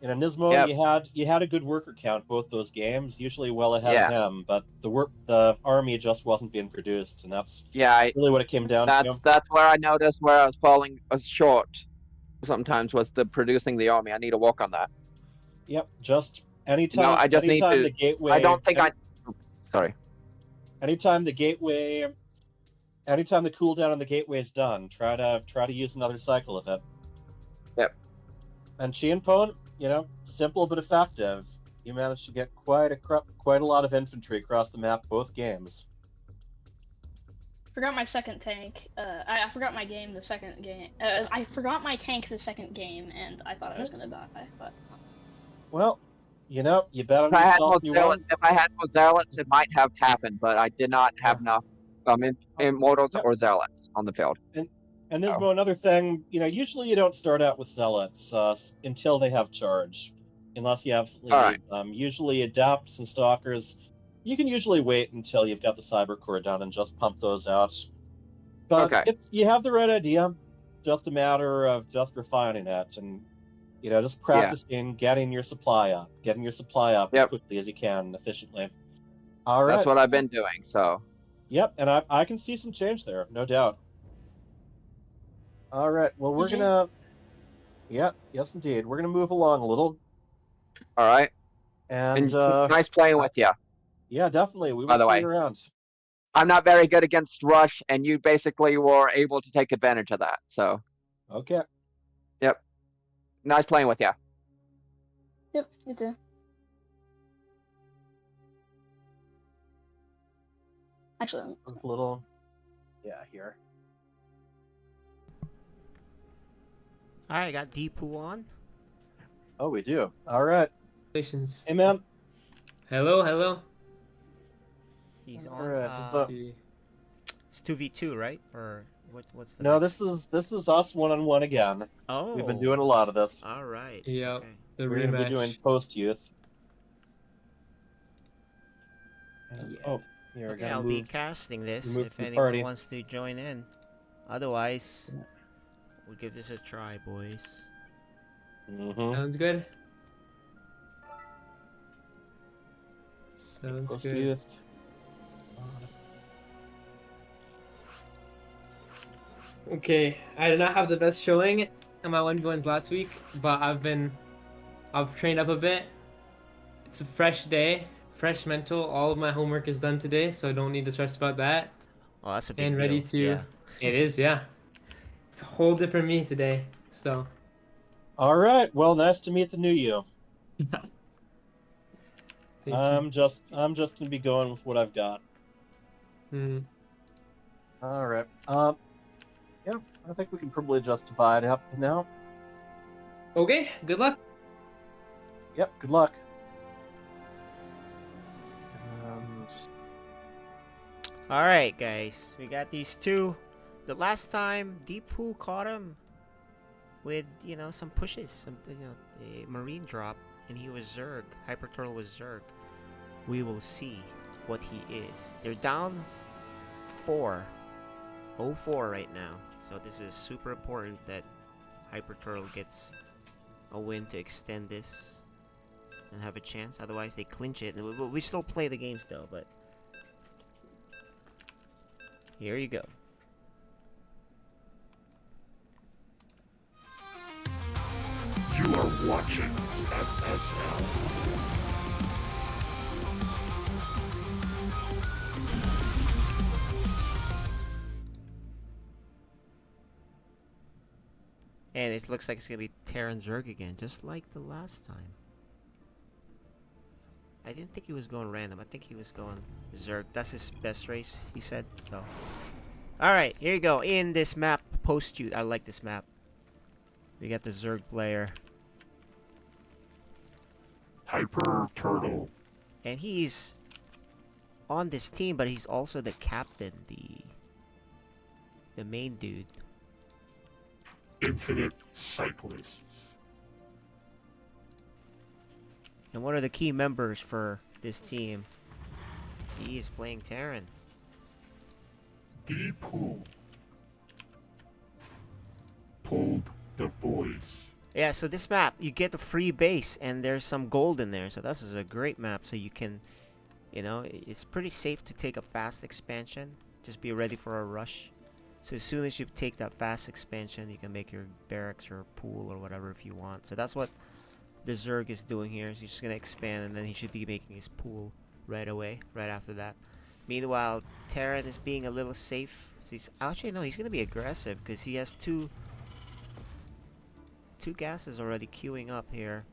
Nismo,
Yep.
you had a good worker count both those games, usually well ahead of
Yeah.
him, but the army just wasn't being produced, and that's
Yeah.
really what it came down to.
That's where I noticed where I was falling short. Sometimes was the producing the army. I need to work on that.
Yep, just
I just need
anytime
to.
the
I
gateway,
don't think I. Sorry.
anytime the gateway, anytime the cooldown on the gateway is done, try to use another cycle of it.
Yep.
And Chienpon, simple but effective. You managed to get quite a lot of infantry across the map both games.
Forgot my second tank. I forgot my game the second game. I forgot my tank the second game, and I thought I was gonna die. But
Well, you bet on
If I had
yourself
more
and you won.
zealots, it might have happened, but I did not have enough immortals
Yep.
or zealots on the field.
And Nismo, another thing, usually you don't start out with zealots until they have charge, unless you absolutely
All
need
right.
them. Usually adepts and stalkers, you can usually wait until you've got the cyber core done and just pump those out. But
Okay.
you have the right idea, just a matter of just refining it and just practicing getting your supply up as
Yep.
quickly as you can efficiently. All right.
That's what I've been doing. So.
Yep, and I can see some change there, no doubt. All right. Well, we're
GG.
gonna. Yeah. Yes, indeed. We're gonna move along a little,
All right.
and
Nice playing with you.
yeah, definitely. We
By
will
the
see
way.
you around.
I'm not very good against rush, and you basically were able to take advantage of that. So.
Okay.
Yep. Nice playing with you.
Yep, you too. Actually,
Move a little. Yeah, here.
All right, got Deepu on.
Oh, we do. All right.
Congratulations.
Hey, man.
Hello, hello.
He's
All
on.
right.
Let's see.
It's 2v2, right? Or what's the
No,
next?
this is us one-on-one again.
Oh.
We've been doing a lot of this.
All right.
Yeah,
Okay.
the
We're gonna be doing
rematch.
post youth.
Yeah.
Oh, here we
Okay,
gotta
I'll be
move.
casting this
move
if
the
anyone
party.
wants to join in. Otherwise, we'll give this a try, boys.
Mm-hmm.
Sounds good. Sounds
Post
good.
youth.
Okay, I did not have the best showing in my 1v1s last week, but I've trained up a bit. It's a fresh day, fresh mental. All of my homework is done today, so I don't need to stress about that.
Oh, that's a big
And ready
deal.
to.
Yeah.
It is, yeah. It's a whole different me today. So.
All right. Well, nice to meet the new you.
Thank you.
I'm just gonna be going with what I've got.
Hmm.
All right. Yeah, I think we can probably just divide up now.
Okay. Good luck.
Yep. Good luck. And
All right, guys. We got these two. The last time Deepu caught him with some pushes, some a marine drop, and he was Zerg. Hyper Turtle was Zerg. We will see what he is. They're down 0-4 right now. So this is super important that Hyper Turtle gets a win to extend this and have a chance. Otherwise, they clinch it. We still play the game still, but here you go.
You are watching FSL.
And it looks like it's gonna be Terran Zerg again, just like the last time. I didn't think he was going random. I think he was going Zerg. That's his best race, he said. So, all right, here you go. In this map, post you. I like this map. We got the Zerg player,
Hyper Turtle.
and he's on this team, but he's also the captain, the main dude.
Infinite Cyclists.
And one of the key members for this team, he is playing Terran.
Deepu. Pulled the boys.
Yeah, so this map, you get a free base, and there's some gold in there. So this is a great map, so you can, you know, it's pretty safe to take a fast expansion. Just be ready for a rush. So as soon as you take that fast expansion, you can make your barracks or pool or whatever if you want. So that's what the Zerg is doing here. So he's just going to expand, and then he should be making his pool right away, right after that. Meanwhile, Terran is being a little safe. So he's actually, no, he's going to be aggressive because he has two gases already queuing up here.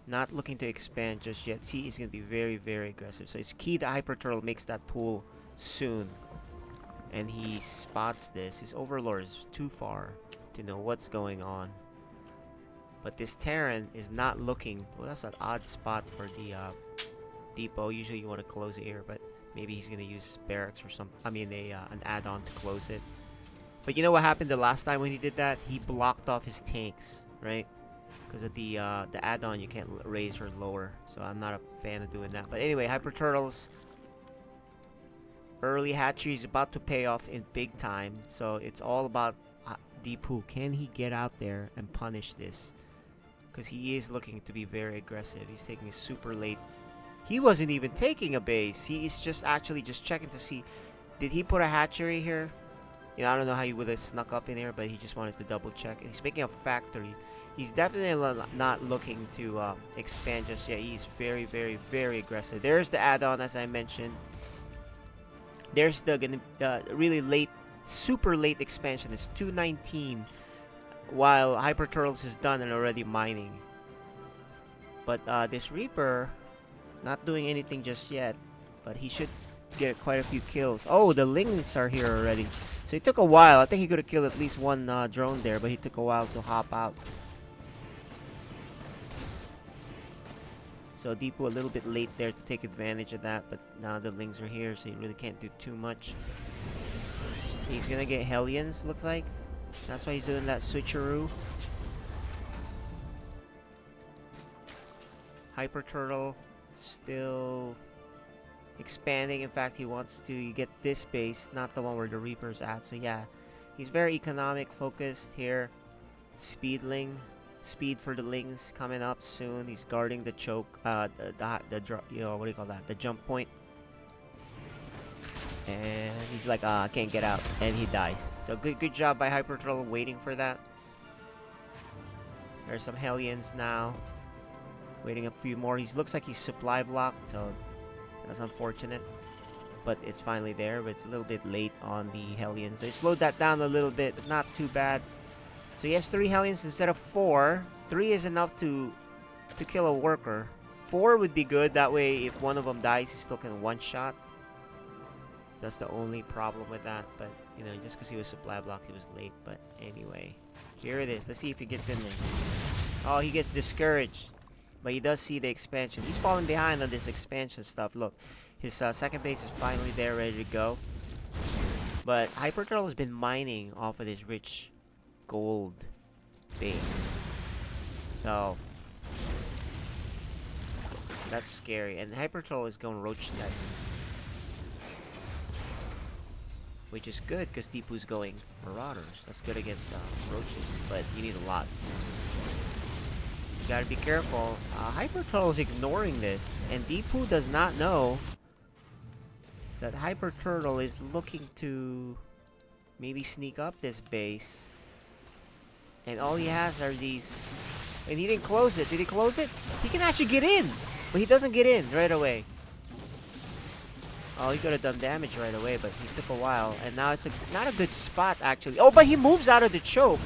Not looking to expand just yet. See, he's going to be very, very aggressive. So it's key that Hyper Turtle makes that pool soon. And he spots this. His Overlord is too far to know what's going on. But this Terran is not looking. Well, that's an odd spot for the depot. Usually you want to close it here, but maybe he's going to use barracks or something. I mean, an add-on to close it. But you know what happened the last time when he did that? He blocked off his tanks, right? Because of the add-on, you can't raise or lower. So I'm not a fan of doing that. But anyway, Hyper Turtles early hatchery is about to pay off in big time. So it's all about Deepu. Can he get out there and punish this? Because he is looking to be very aggressive. He's taking a super late. He wasn't even taking a base. He is just actually just checking to see, did he put a hatchery here? You know, I don't know how he would have snuck up in here, but he just wanted to double check. And he's making a factory. He's definitely not looking to expand just yet. He's very, very, very aggressive. There's the add-on, as I mentioned. There's the really late, super late expansion. It's 219, while Hyper Turtles is done and already mining. But this Reaper, not doing anything just yet, but he should get quite a few kills. Oh, the Lings are here already. So it took a while. I think he could have killed at least one drone there, but he took a while to hop out. So Deepu a little bit late there to take advantage of that, but now the Lings are here, so he really can't do too much. He's gonna get Hellions, look like. That's why he's doing that switcheroo. Hyper Turtle still expanding. In fact, he wants to get this base, not the one where the Reaper's at. So yeah, he's very economic focused here. Speedling. Speed for the Lings coming up soon. He's guarding the choke, you know, what do you call that? The jump point. And he's like, I can't get out, and he dies. So good job by Hyper Turtle waiting for that. There's some Hellions now, waiting a few more. He looks like he's supply blocked, so that's unfortunate. But it's finally there, but it's a little bit late on the Hellions. They slowed that down a little bit, but not too bad. So he has 3 Hellions instead of 4. 3 is enough to kill a worker. 4 would be good. That way, if one of them dies, he still can one-shot. So that's the only problem with that. But, you know, just because he was supply blocked, he was late. But anyway, here it is. Let's see if he gets in there. Oh, he gets discouraged. But he does see the expansion. He's falling behind on this expansion stuff. Look, his second base is finally there, ready to go. But Hyper Turtle has been mining off of this rich gold base, so that's scary. And Hyper Turtle is going Roach type, which is good because Deepu's going Marauders. That's good against Roaches, but you need a lot. You gotta be careful. Hyper Turtle is ignoring this, and Deepu does not know that Hyper Turtle is looking to maybe sneak up this base. And all he has are these. And he didn't close it. Did he close it? He can actually get in. But he doesn't get in right away. Oh, he could have done damage right away, but he took a while. And now it's not a good spot, actually. Oh, but he moves out of the choke.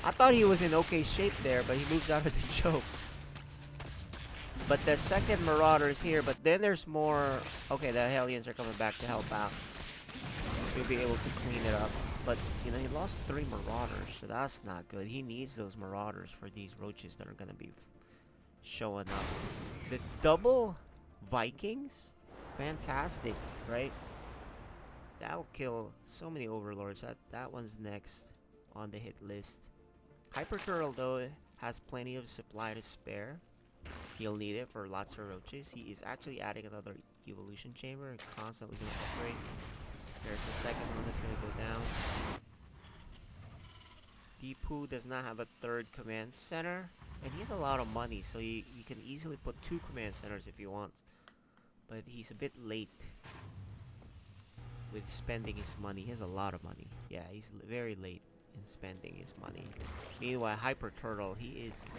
I thought he was in okay shape there, but he moves out of the choke. But the second Marauder is here, but then there's more. Okay, the Hellions are coming back to help out. He'll be able to clean it up. But, you know, he lost 3 Marauders, so that's not good. He needs those Marauders for these Roaches that are going to be showing up. The double Vikings? Fantastic, right? That'll kill so many Overlords. That one's next on the hit list. Hyper Turtle, though, has plenty of supply to spare. He'll need it for lots of Roaches. He is actually adding another Evolution Chamber and constantly doing upgrade. There's the second one that's going to go down. Deepu does not have a third command center, and he has a lot of money, so he can easily put 2 command centers if he wants. But he's a bit late with spending his money. He has a lot of money. Yeah, he's very late in spending his money. Meanwhile, Hyper Turtle, he is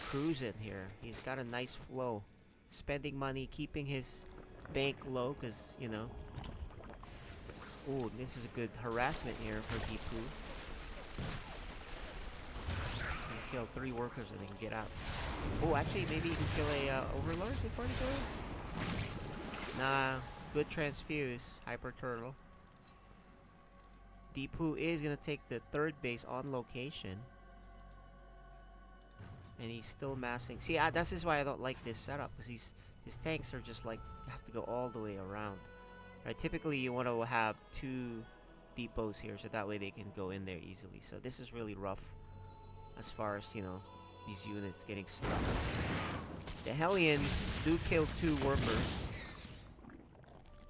cruising here. He's got a nice flow. Spending money, keeping his bank low, because, you know. Ooh, this is a good harassment here for Deepu. Kill 3 workers and then get out. Oh, actually, maybe he can kill a Overlord before he goes? Nah, good transfuse, Hyper Turtle. Deepu is gonna take the 3rd base on location. And he's still massing. See, this is why I don't like this setup, because his tanks are just like, have to go all the way around. Right, typically you want to have 2 depots here, so that way they can go in there easily. So this is really rough as far as, you know, these units getting stuck. The Hellions do kill 2 workers.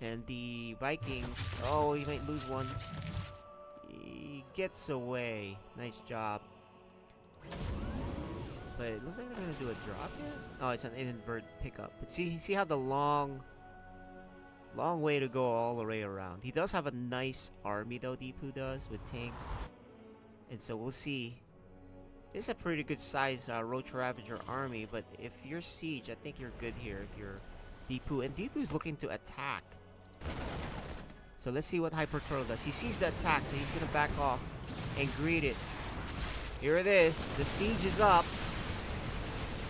And the Vikings, oh, he might lose 1. He gets away. Nice job. But it looks like they're gonna do a drop here. Oh, it's an invert pickup. But see how the long way to go all the way around. He does have a nice army though, Deepu does, with tanks. And so we'll see. This is a pretty good size Roach Ravager army, but if you're Siege, I think you're good here if you're Deepu. And Deepu's looking to attack. So let's see what Hyper Turtle does. He sees the attack, so he's gonna back off and greet it. Here it is. The siege is up.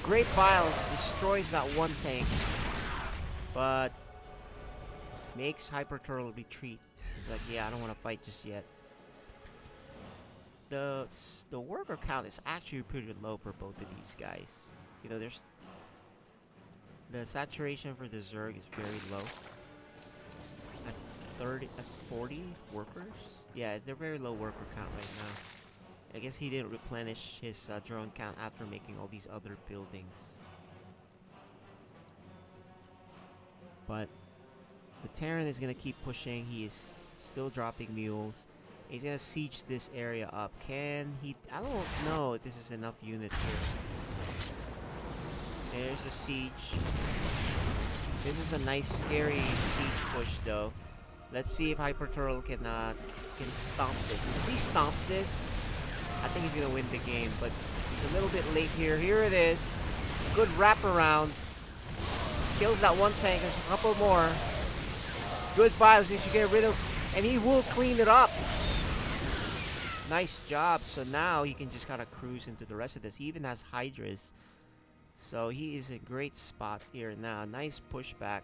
Great Vials destroys that 1 tank, but makes Hyper Turtle retreat. He's like, yeah, I don't want to fight just yet. The worker count is actually pretty low for both of these guys. You know, there's the saturation for the Zerg is very low. At 40 workers? Yeah, they're very low worker count right now. I guess he didn't replenish his drone count after making all these other buildings. But the Terran is gonna keep pushing. He is still dropping mules. He's gonna siege this area up. Can he? I don't know if this is enough units here. There's a siege. This is a nice, scary siege push, though. Let's see if Hyper Turtle can stomp this. If he stomps this, I think he's gonna win the game. But he's a little bit late here. Here it is. Good wraparound. Kills that 1 tank. There's a couple more. Good Vials. He should get rid of, and he will clean it up. Nice job. So now he can just kind of cruise into the rest of this. He even has Hydras. So he is in a great spot here now. Nice pushback.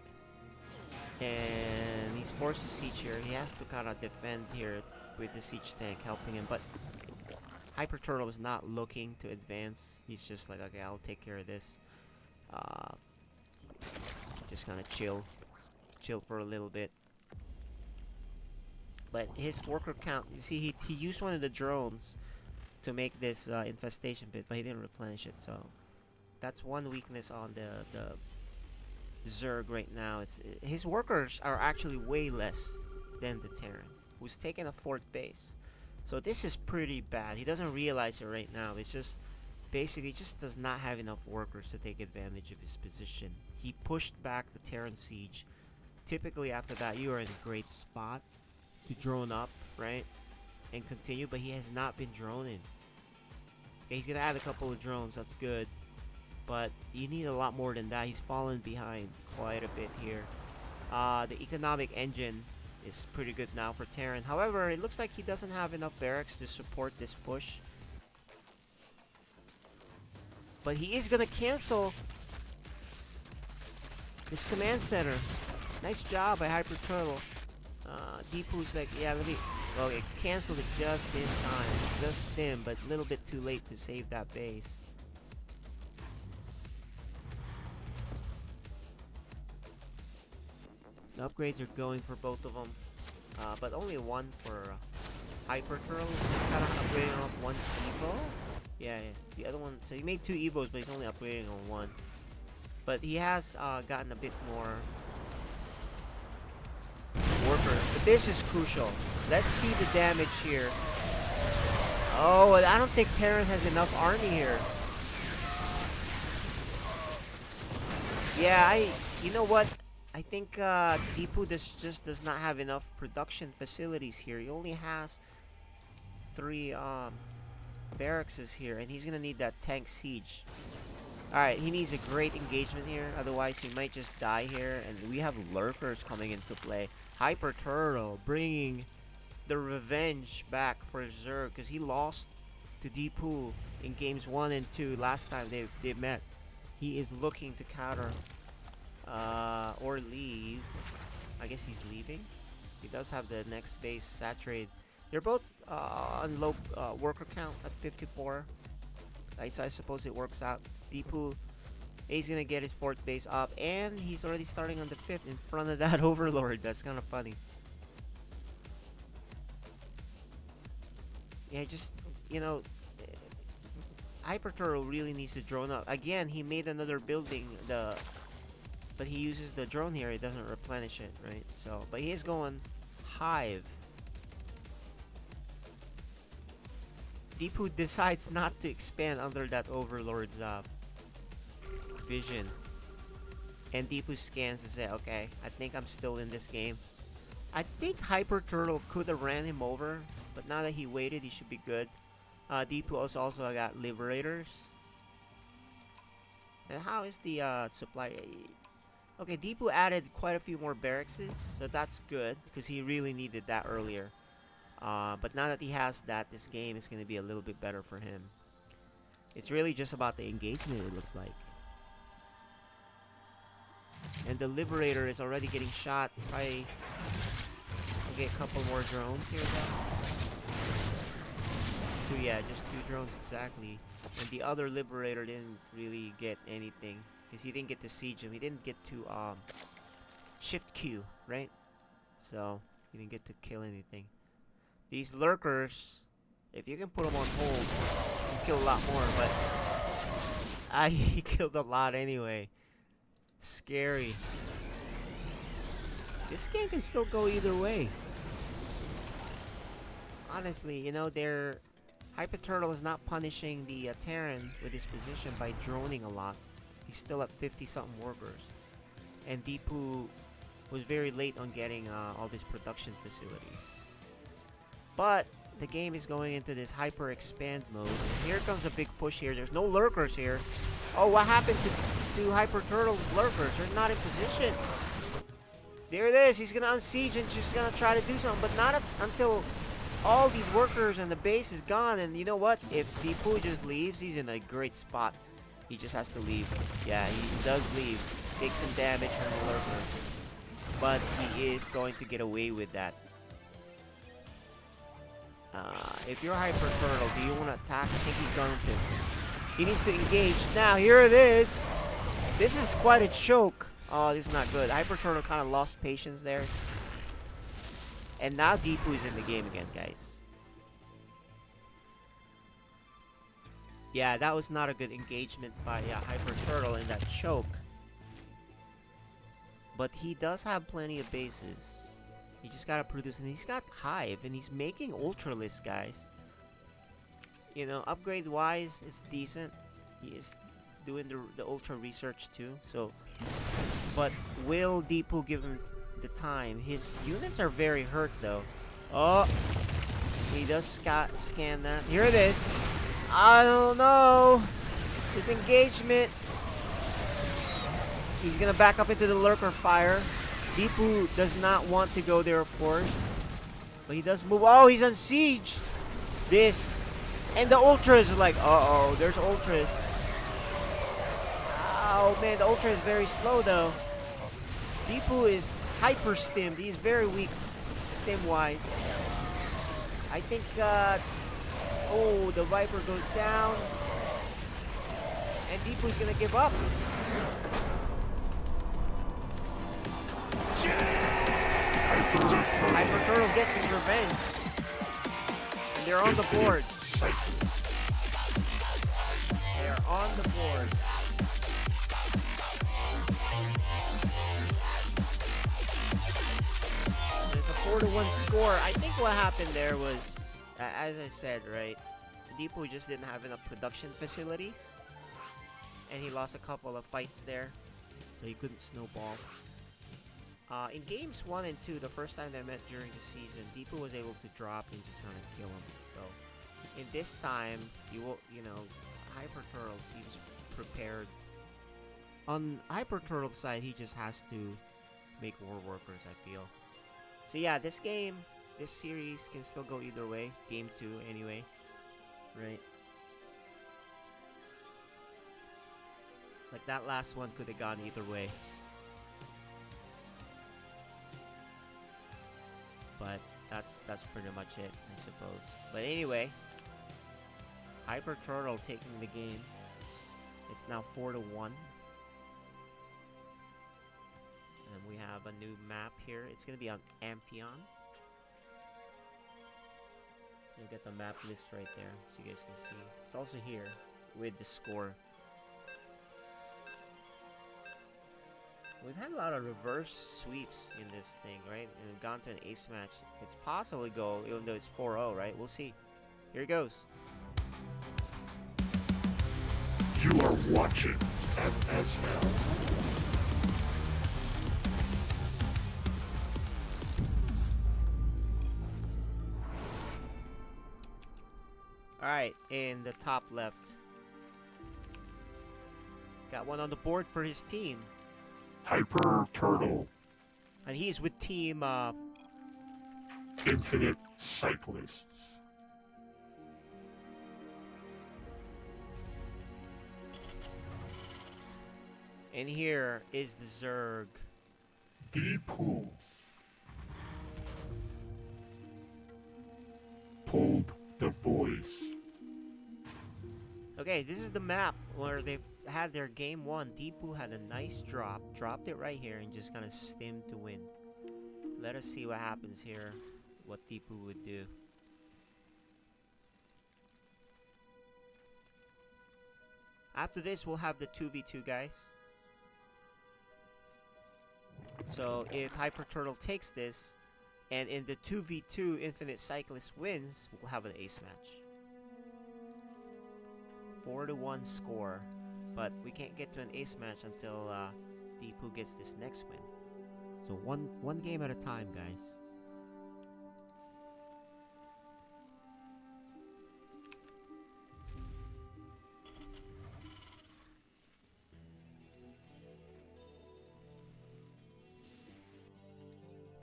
And he's forced to siege here. He has to kind of defend here with the siege tank helping him. But Hyper Turtle is not looking to advance. He's just like, okay, I'll take care of this. Just kind of chill for a little bit. But his worker count, you see, he used one of the drones to make this infestation pit, but he didn't replenish it. So that's one weakness on the Zerg right now. His workers are actually way less than the Terran, who's taken a 4th base. So this is pretty bad. He doesn't realize it right now. It's just basically just does not have enough workers to take advantage of his position. He pushed back the Terran siege. Typically after that, you are in a great spot to drone up, right, and continue. But he has not been droning. Okay, he's gonna add a couple of drones. That's good. But you need a lot more than that. He's fallen behind quite a bit here. The economic engine is pretty good now for Terran. However, it looks like he doesn't have enough barracks to support this push. But he is gonna cancel this command center. Nice job by Hyper Turtle. Deepu's like, yeah, let me... Well, it canceled it just in time. Just stim, but a little bit too late to save that base. The upgrades are going for both of them, but only 1 for Hyper Turtle. He's kind of upgrading off 1 Evo. Yeah, the other one. So he made 2 Evos, but he's only upgrading on 1. But he has gotten a bit more workers. But this is crucial. Let's see the damage here. Oh, I don't think Terran has enough army here. Yeah, you know what? I think Deepu just does not have enough production facilities here. He only has 3 barracks here, and he's gonna need that tank siege. Alright, he needs a great engagement here, otherwise he might just die here, and we have lurkers coming into play. Hyper Turtle bringing the revenge back for Zerg, because he lost to Deepu in games 1 and 2 last time they met. He is looking to counter or leave. I guess he's leaving. He does have the next base saturated. They're both on low worker count at 54. I suppose it works out. Deepu is gonna get his 4th base up, and he's already starting on the 5th in front of that Overlord. That's kind of funny. Yeah, just, you know, Hyper Turtle really needs to drone up. Again, he made another building, but he uses the drone here. It doesn't replenish it, right? So, but he is going Hive. Deepu decides not to expand under that Overlord's vision. And Deepu scans to say, okay, I think I'm still in this game. I think Hyper Turtle could have ran him over, but now that he waited, he should be good. Deepu also got Liberators. And how is the supply? Okay, Deepu added quite a few more barracks, so that's good, because he really needed that earlier. But now that he has that, this game is going to be a little bit better for him. It's really just about the engagement, it looks like. And the Liberator is already getting shot. Probably get a couple more drones here, though. Yeah, just 2 drones exactly. And the other Liberator didn't really get anything, because he didn't get to siege him. He didn't get to shift Q, right? So he didn't get to kill anything. These lurkers, if you can put them on hold, you can kill a lot more, but he killed a lot anyway. Scary. This game can still go either way. Honestly, you know, Hyper Turtle is not punishing the Terran with his position by droning a lot. He's still at 50-something workers. And Deepu was very late on getting all these production facilities. But the game is going into this hyper expand mode. And here comes a big push here. There's no lurkers here. Oh, what happened to Hyper Turtle's lurkers? They're not in position. There it is. He's going to unsiege and just going to try to do something. But not until all these workers and the base is gone. And you know what? If Deepu just leaves, he's in a great spot. He just has to leave. Yeah, he does leave. Takes some damage from the lurker. But he is going to get away with that. If you're Hyper Turtle, do you want to attack? I think he's going to. He needs to engage. Now, here it is. This is quite a choke. Oh, this is not good. Hyper Turtle kind of lost patience there. And now Deepu is in the game again, guys. Yeah, that was not a good engagement by Hyper Turtle in that choke. But he does have plenty of bases. He just gotta produce, and he's got Hive, and he's making Ultralisk, guys. You know, upgrade-wise, it's decent. He is doing the Ultra research too, so. But will Deepu give him the time? His units are very hurt, though. Oh, he does scan that. Here it is. I don't know. This engagement. He's gonna back up into the lurker fire. Deepu does not want to go there, of course. But he does move. Oh, he's on siege. This. And the Ultras are like, uh-oh, there's Ultras. Oh, man, the Ultra is very slow, though. Deepu is hyper-stimmed. He's very weak stim-wise. I think, oh, the Viper goes down. And Deepu's gonna give up. Hyper Turtle gets his revenge. And they're on the board. They're on the board. There's a 4-1 score. I think what happened there was, as I said, right? Deepu just didn't have enough production facilities. And he lost a couple of fights there. So he couldn't snowball. In games 1 and 2, the first time they met during the season, Deepu was able to drop and just kind of kill him. So in this time, Hyper Turtle seems prepared. On Hyper Turtle's side, he just has to make more workers, I feel. So yeah, this series can still go either way. Game 2 anyway. Right? Like that last one could have gone either way. But that's pretty much it, I suppose. But anyway, Hyper Turtle taking the game. It's now 4-1. And we have a new map here. It's gonna be on Amphion. You'll get the map list right there, so you guys can see. It's also here with the score. We've had a lot of reverse sweeps in this thing, right? And gone to an ace match. It's possible to go, even though it's 4-0, right? We'll see. Here it goes.
You are watching FSL.
Alright, in the top left. Got one on the board for his team.
Hyper Turtle.
And he's with team,
Infinite Cyclists.
and here is the Zerg.
Deepu. Pulled the boys.
Okay, this is the map where they've had their game one. Deepu had a nice drop, dropped it right here, and just kind of stimmed to win. Let us see what happens here, what Deepu would do. After this, we'll have the 2v2, guys. So if Hyper Turtle takes this, and in the 2v2 Infinite Cyclist wins, we'll have an ace match. 4-1 score, but we can't get to an ace match until Deepu gets this next win. So one game at a time, guys.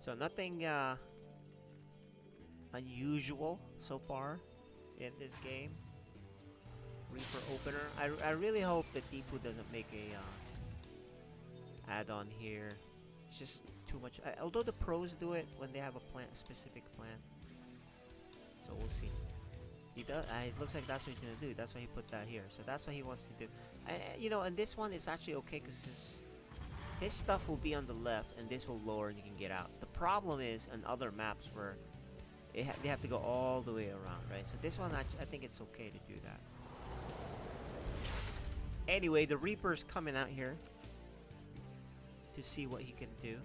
So nothing unusual so far in this game. Reaper opener. I really hope that Deepu doesn't make a add-on here. It's just too much. Although the pros do it when they have a specific plan. So we'll see. He does. It looks like that's what he's gonna do. That's why he put that here. So that's what he wants to do. You know, and this one is actually okay because his stuff will be on the left, and this will lower, and you can get out. The problem is on other maps where they have to go all the way around, right? So this one, I think it's okay to do that. Anyway, the Reaper's coming out here to see what he can do.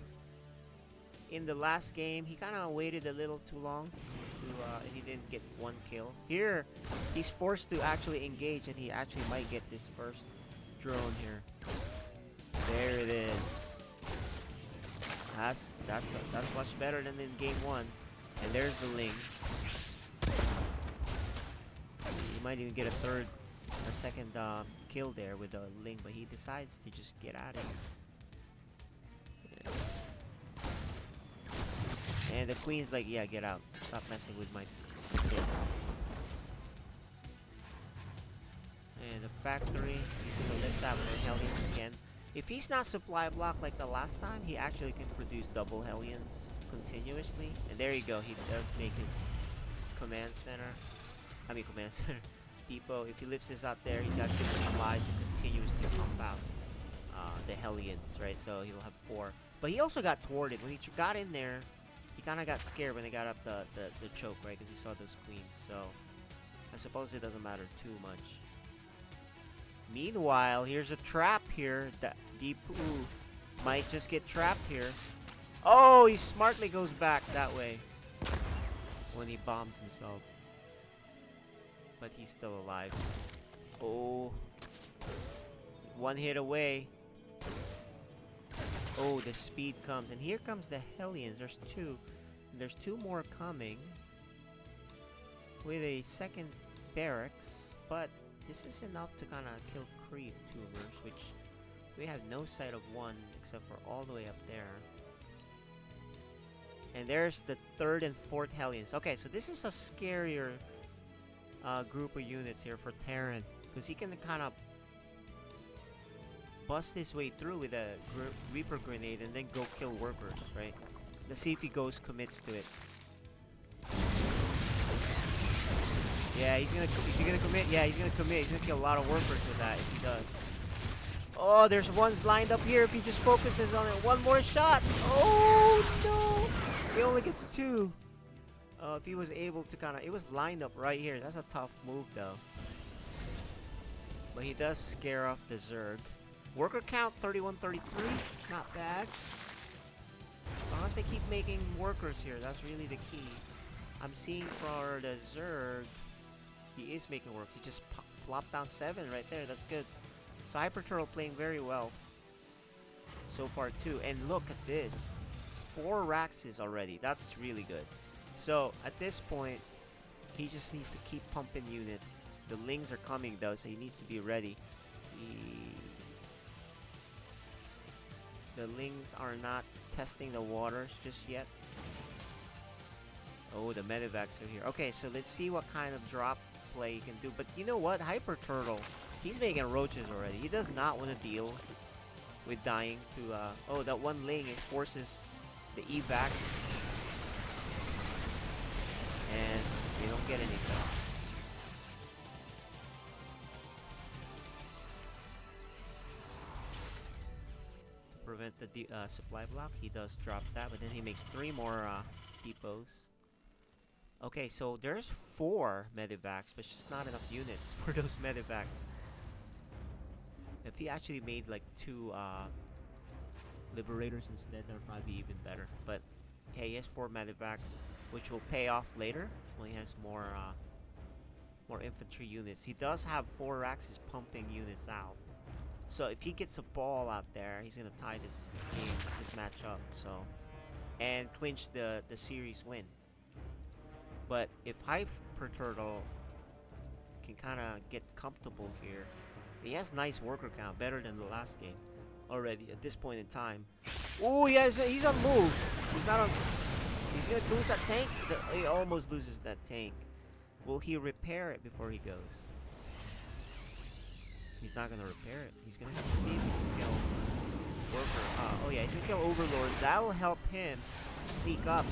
In the last game, he kind of waited a little too long, and he didn't get one kill. Here, he's forced to actually engage, and he actually might get this first drone here. There it is. That's much better than in game one. And there's the Ling. He might even get a second kill there with the Ling, but he decides to just get out of here. Yeah. And the Queen's like, yeah, get out. Stop messing with my kids. And the factory, he's gonna lift that with Hellions again. If he's not supply blocked like the last time, he actually can produce double Hellions continuously. And there you go, he does make his command center depot. If he lifts this out there, he's got good supply to continuously pump out the Hellions, right? So he'll have 4. But he also got thwarted. When he got in there, he kind of got scared when they got up the choke, right? Because he saw those queens. So I suppose it doesn't matter too much. Meanwhile, here's a trap here. That Deepu might just get trapped here. Oh, he smartly goes back that way when he bombs himself. but he's still alive. Oh, one hit away. Oh, the speed comes, and here comes the Hellions. There's two. There's two more coming with a second barracks, but this is enough to kind of kill creep tubers, which we have no sight of one except for all the way up there. And there's the third and fourth Hellions. Okay, so this is a scarier group of units here for Terran, because he can kind of bust his way through with a Reaper grenade and then go kill workers, right? Let's see if he commits to it. Yeah, is he gonna commit? Yeah, he's gonna commit. He's gonna kill a lot of workers with that if he does. Oh, there's ones lined up here if he just focuses on it. One more shot. Oh no! He only gets two. If he was able to it was lined up right here. That's a tough move though. But he does scare off the Zerg. Worker count 31-33, not bad. Unless they keep making workers here, that's really the key. I'm seeing for the Zerg, he is making work. He just flopped down 7 right there. That's good. So Hyper Turtle playing very well so far too. And look at this, 4 Raxes already. That's really good. So at this point, he just needs to keep pumping units. The Lings are coming though, so he needs to be ready. The Lings are not testing the waters just yet. Oh, the medevacs are here. Okay, so let's see what kind of drop play he can do. But you know what? Hyper Turtle, he's making roaches already. He does not want to deal with dying to... oh, that one Ling, it forces the evac. And they don't get anything. Prevent the supply block. He does drop that, but then he makes 3 more depots. Okay, so there's 4 medevacs, but it's just not enough units for those medevacs. If he actually made like 2 liberators instead, that would probably be even better. But hey, he has 4 medevacs, which will pay off later when he has more infantry units. He does have 4 Axis pumping units out. So if he gets a ball out there, he's gonna tie this game, this match up, so, and clinch the series win. But if Hyper Turtle can kind of get comfortable here, he has nice worker count, better than the last game already at this point in time. Oh, he's on move. He's not on. He's gonna lose that tank. He almost loses that tank. Will he repair it before he goes? He's not gonna repair it. He's gonna see if he can kill worker. Oh yeah, he's gonna kill Overlord. That'll help him sneak up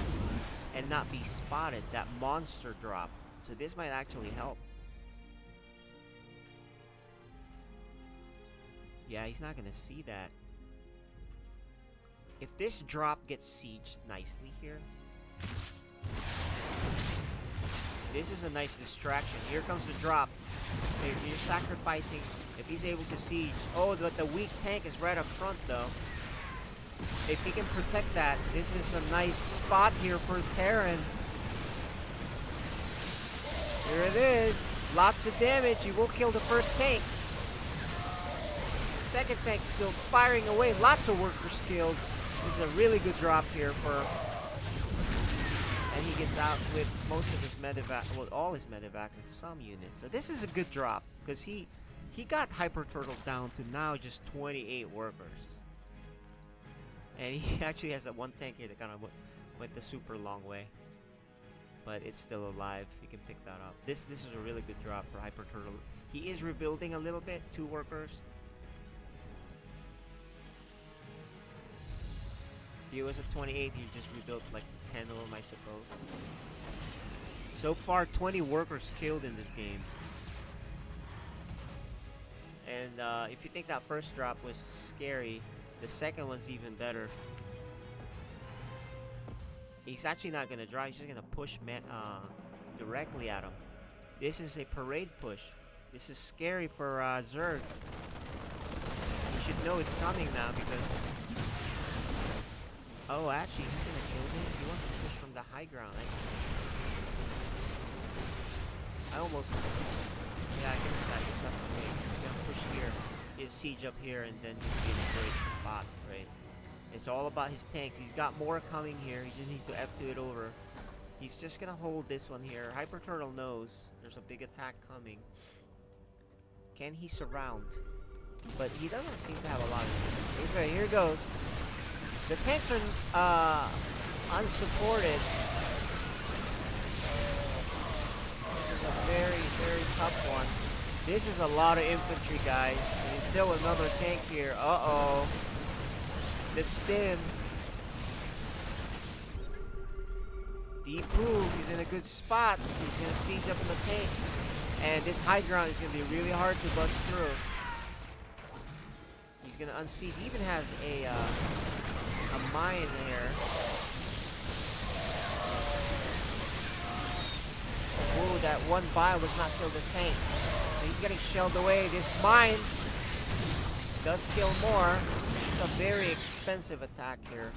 and not be spotted. That monster drop. So this might actually help. Yeah, he's not gonna see that. If this drop gets sieged nicely here, this is a nice distraction. Here comes the drop. If you're sacrificing, if he's able to siege. Oh, but the weak tank is right up front though. If he can protect that, this is a nice spot here for Terran. Here it is. Lots of damage. He will kill the first tank. Second tank still firing away. Lots of workers killed. This is a really good drop here for... And he gets out with most of his medevacs, well, all his medevacs and some units. So this is a good drop, because he got Hyper Turtle down to now just 28 workers. And he actually has that one tank here that kind of went the super long way. But it's still alive. You can pick that up. This is a really good drop for Hyper Turtle. He is rebuilding a little bit, 2 workers. He was at 28, he just rebuilt like 10 of them, I suppose. So far, 20 workers killed in this game. And if you think that first drop was scary, the second one's even better. He's actually not gonna drive, he's just gonna push directly at him. This is a parade push. This is scary for Zerg. You should know it's coming now because... Oh, actually, he's gonna kill him. He wants to push from the high ground. I almost. Yeah, I guess that's the way. He's gonna push here, his siege up here, and then just be in a great spot, right? It's all about his tanks. He's got more coming here. He just needs to F2 it over. He's just gonna hold this one here. Hyper Turtle knows there's a big attack coming. Can he surround? But he doesn't seem to have a lot of. Okay, here goes. The tanks are unsupported. This is a very, very tough one. This is a lot of infantry, guys. And there's still another tank here. Uh-oh. The stim. Deepu, he's in a good spot. He's gonna siege up in the tank. And this high ground is gonna be really hard to bust through. He's gonna unsiege. He even has a mine there. Oh, that one bio was not killed the tank. So he's getting shelled away. This mine does kill more. It's a very expensive attack here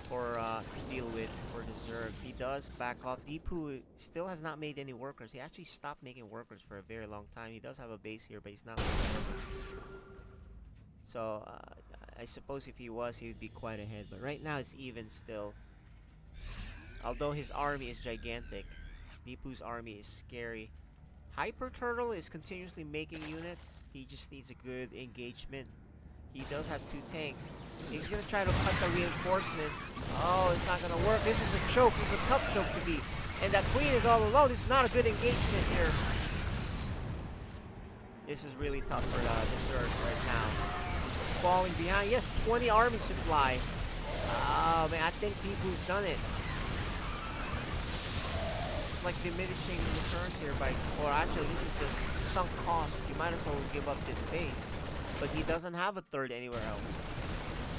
for to deal with for the Zerg. He does back off. Deepu still has not made any workers. He actually stopped making workers for a very long time. He does have a base here, but he's not making workers. So I suppose if he was, he would be quite ahead. But right now it's even still. Although his army is gigantic, Deepu's army is scary. Hyper Turtle is continuously making units. He just needs a good engagement. He does have 2 tanks. He's gonna try to cut the reinforcements. Oh, it's not gonna work. This is a choke. This is a tough choke to beat. And that queen is all alone. This is not a good engagement here. This is really tough for the Zerg right now. Falling behind. Yes, 20 army supply. Oh man, I think Deepu's done it. It's like diminishing returns here by, or actually this is just sunk cost. You might as well give up this base. But he doesn't have a third anywhere else.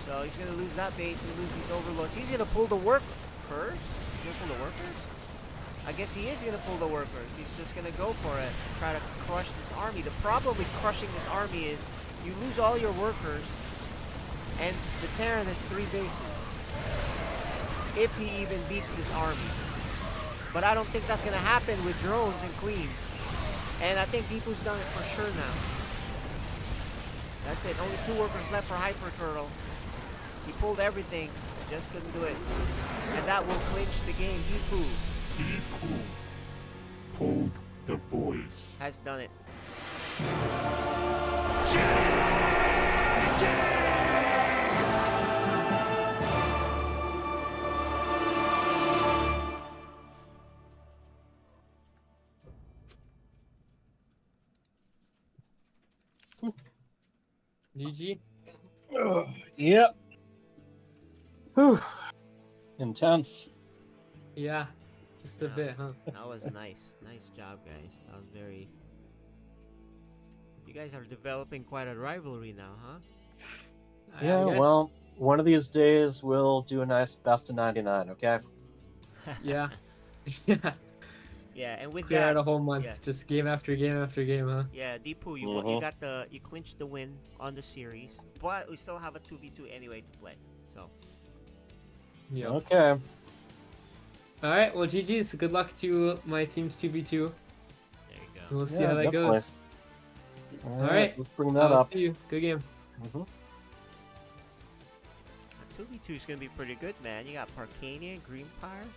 So he's gonna lose that base and lose these overlords. He's gonna pull the workers? He's gonna pull the workers? I guess he is gonna pull the workers. He's just gonna go for it. Try to crush this army. The problem with crushing this army is you lose all your workers, and the Terran has 3 bases. If he even beats this army. But I don't think that's gonna happen with drones and queens. And I think Deepu's done it for sure now. That's it. Only 2 workers left for Hyper Turtle. He pulled everything. Just couldn't do it. And that will clinch the game. Deepu
Deepu pulled the boys.
has done it.
GG.
Yep. Whew. Intense.
Yeah, just a bit, huh?
That was nice. Nice job, guys. That was very... You guys are developing quite a rivalry now, huh?
Yeah, well, one of these days we'll do a nice best of 99, okay?
Yeah. Yeah.
Yeah, and with
Clear
that...
out a whole month,
yeah.
just game after game after game, huh?
Yeah, Deepu, you you clinched the win on the series, but we still have a 2v2 anyway to play. So
Yeah.
Okay.
Alright, well, GG's. Good luck to my team's 2v2.
there you go.
We'll see
Yeah,
how that
definitely.
goes.
Alright, let's bring that
I'll
up.
see you. Good game.
Mhm.
2v2 is gonna be pretty good, man. You got Parkania, Greenpire.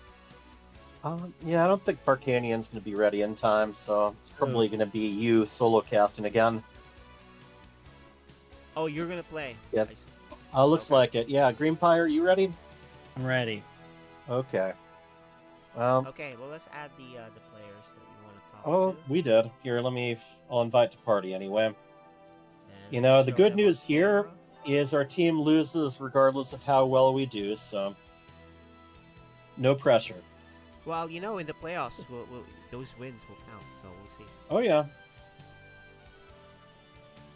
Yeah, I don't think Parkanian's going to be ready in time, so it's probably going to be you solo casting again.
Oh, you're gonna play.
Yeah.
I see.
Looks
Okay.
like it. Yeah, Greenpire, you ready?
I'm ready.
Okay. Well,
Okay, well let's add the players that we want to talk
oh,
to.
we did. Here, I'll invite to party anyway.
And
You know, the
show
good
them on
news here
camera.
is our team loses regardless of how well we do, so no pressure.
Well, you know, in the playoffs, those wins will count. So we'll see.
Oh, yeah.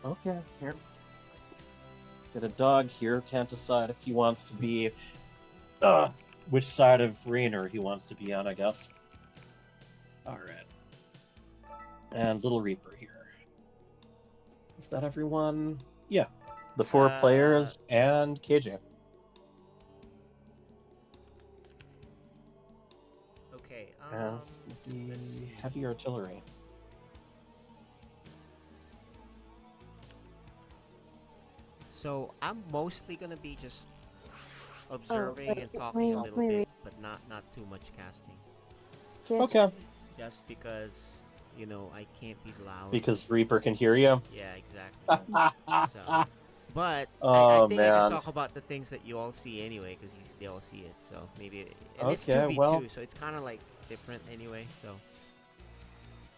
Okay, here. Got a dog here. Can't decide if he wants to be... which side of Rainer he wants to be on, I guess. Alright. And Little Reaper here. Is that everyone? Yeah. The 4 players and KJ.
Okay.
As the heavy artillery.
So I'm mostly gonna be just observing and talking a little bit, but not too much casting.
Okay.
Just because, you know, I can't be loud.
Because Reaper can hear you.
Yeah, exactly. So, but I
Oh,
think I can
man.
talk about the things that you all see anyway, because they all see it. So maybe, and it's
Okay,
2v2,
well.
so it's kind of like different anyway. So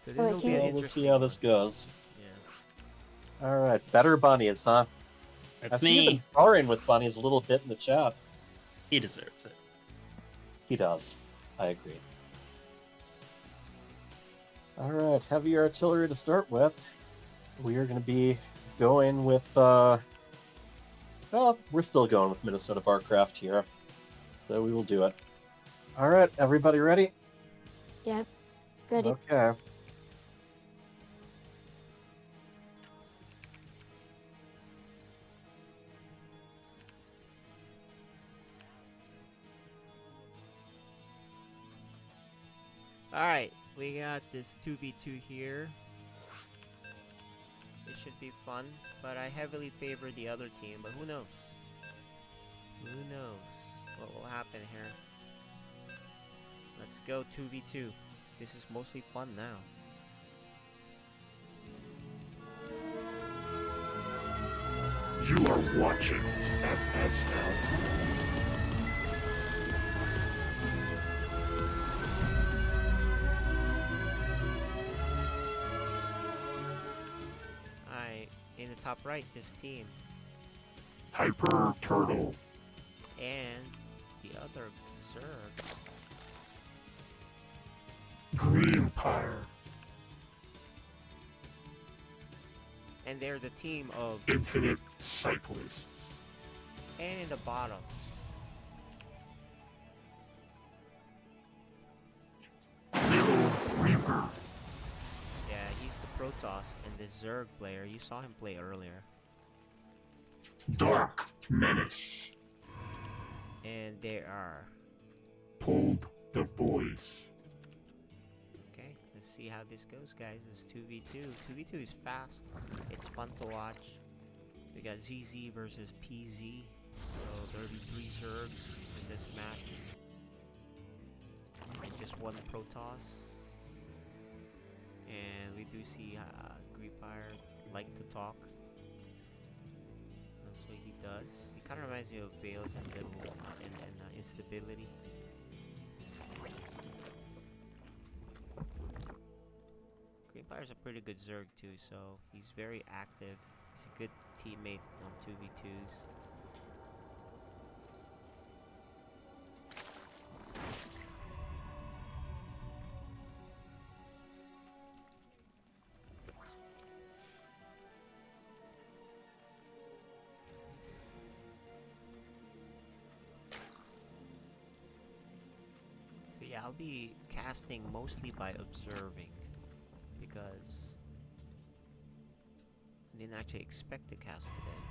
this will be an
Well, we'll
interesting
see how
one.
this goes.
Yeah.
All right, better bunnies, huh?
That's
I've seen you
me.
been sparring with bunnies a little bit in the chat.
He deserves it.
He does. I agree. All right, heavy artillery to start with. We are going to be going with. Well, we're still going with Minnesota Barcraft here, so we will do it. All right, everybody ready?
Yeah. Ready.
Okay.
Alright, we got this 2v2 here. It should be fun, but I heavily favor the other team, but who knows? Who knows what will happen here? Let's go 2v2. This is mostly fun now.
You are watching FSL.
Alright, in the top right, this team.
Hyper Turtle.
And the other Zerg.
Green Pyre.
And they're the team of
Infinite Cyclists.
and in the bottom.
Little Reaper.
Yeah, he's the Protoss and the Zerg player. You saw him play earlier.
Dark Menace.
And they are.
Pulled the Boys.
Okay, let's see how this goes, guys. It's 2v2. 2v2 is fast. It's fun to watch. We got ZZ versus PZ. So 33 Zergs in this match. And just one Protoss. And we do see Greepire like to talk. That's what he does. He kind of reminds me of Veils and little and instability. Greenfire's a pretty good Zerg too, so he's very active. He's a good teammate on 2v2s. So yeah, I'll be casting mostly by observing, because I didn't actually expect to cast today.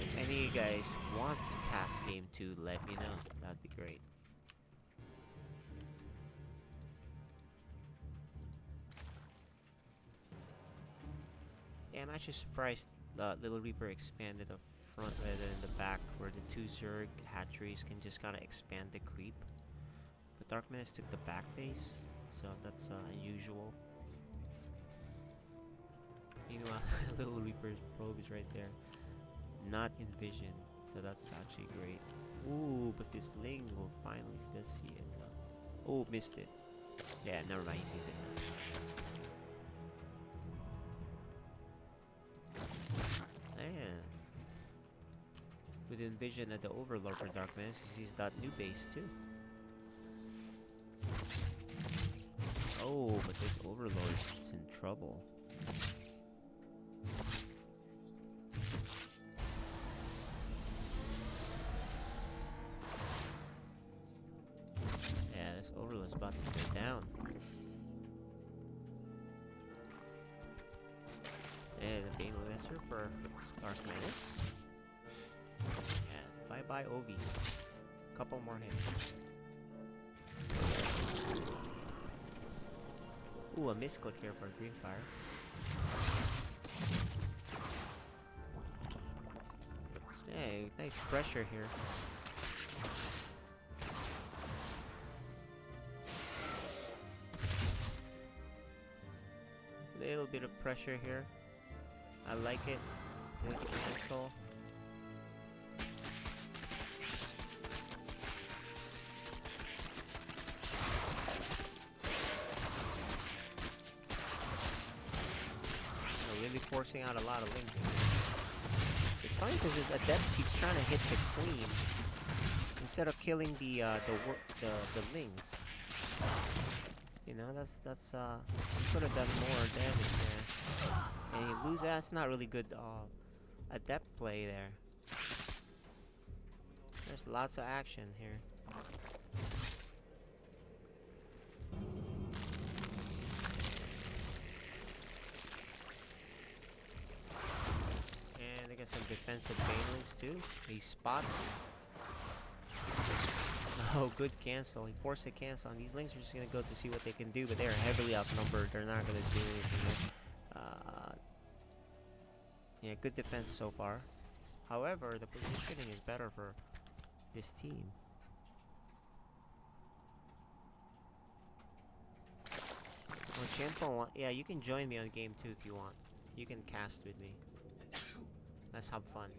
If any of you guys want to cast game 2, let me know. That'd be great. Yeah, I'm actually surprised Little Reaper expanded the front rather than the back, where the two Zerg hatcheries can just kind of expand the creep. But Dark Menace took the back base, so that's unusual. Meanwhile, Little Reaper's probe is right there. Not in vision, so that's actually great. Ooh, but this Ling will finally still see it. Oh, missed it. Yeah, never mind, he sees it now. Man. With Envision at the Overlord for Dark Menace, he sees that new base too. Oh, but this Overlord is in trouble. Yeah, this Overlord's about to go down. And the Bane Lesser for Dark Menace. Yeah, bye-bye Ovi. Couple more hits. Ooh, a misclick here for Greenfire. Okay, nice pressure here. Little bit of pressure here. I like it. Good cancel. They're really forcing out a lot of links. It's funny because his adept keeps trying to hit the queen instead of killing the lings. You know, that's he could have done more damage there. And you lose. That's not really good adept play there. There's lots of action here. And they got some defensive banelings too. These spots. Oh, good cancel. He forced a cancel. And these links are just gonna go to see what they can do, but they're heavily outnumbered. They're not gonna do anything. Yeah, good defense so far. However, the positioning is better for this team. Oh, Champo, yeah, you can join me on game 2 if you want. You can cast with me. Let's have fun.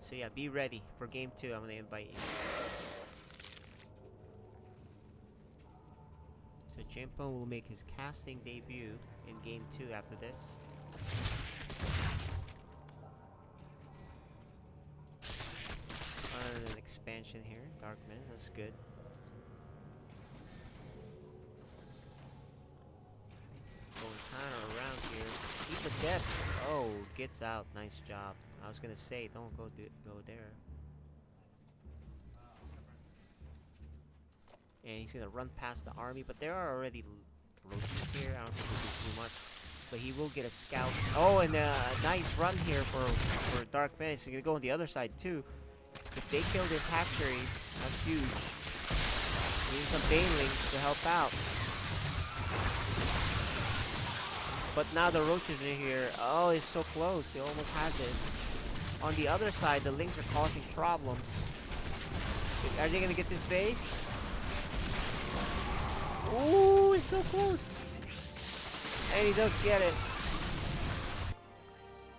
So yeah, be ready for game 2. I'm gonna invite you. So Champo will make his casting debut in game 2 after this. An expansion here, Dark Mist, that's good. Going kind of around here. Keep the depths. Oh, gets out. Nice job. I was gonna say, don't go there. And he's gonna run past the army, but there are already roaches here. I don't think he'll do too much, but he will get a scout. Oh, and a nice run here for Dark Mist. He's gonna go on the other side too. If they kill this hatchery, that's huge. Need some banelings to help out. But now the roaches are here. Oh, it's so close. They almost had this. On the other side, the lings are causing problems. Are they gonna get this base? Ooh, it's so close. And he does get it.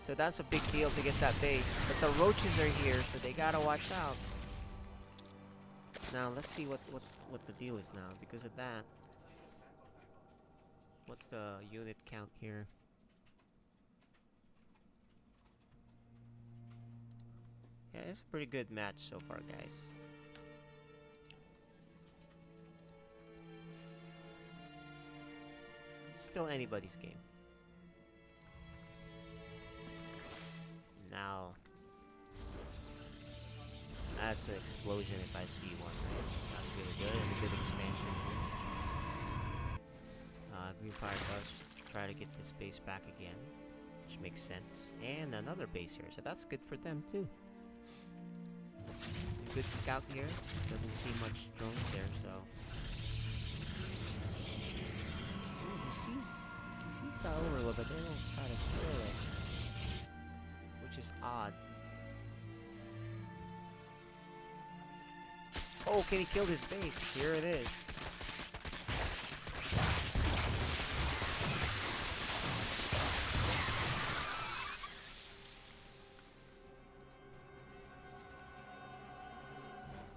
So that's a big deal to get that base. But the roaches are here, so they gotta watch out. Now let's see what the deal is now because of that. What's the unit count here? Yeah, it's a pretty good match so far, guys. It's still anybody's game. Now, that's an explosion if I see one. Right? That's really good and a good expansion. Green Fire does try to get this base back again, which makes sense. And another base here, so that's good for them too. Good scout here. Doesn't see much drones there, so. Ooh, he sees that overload, but they don't try to kill it. Which is odd. Oh, can he kill this base? Here it is.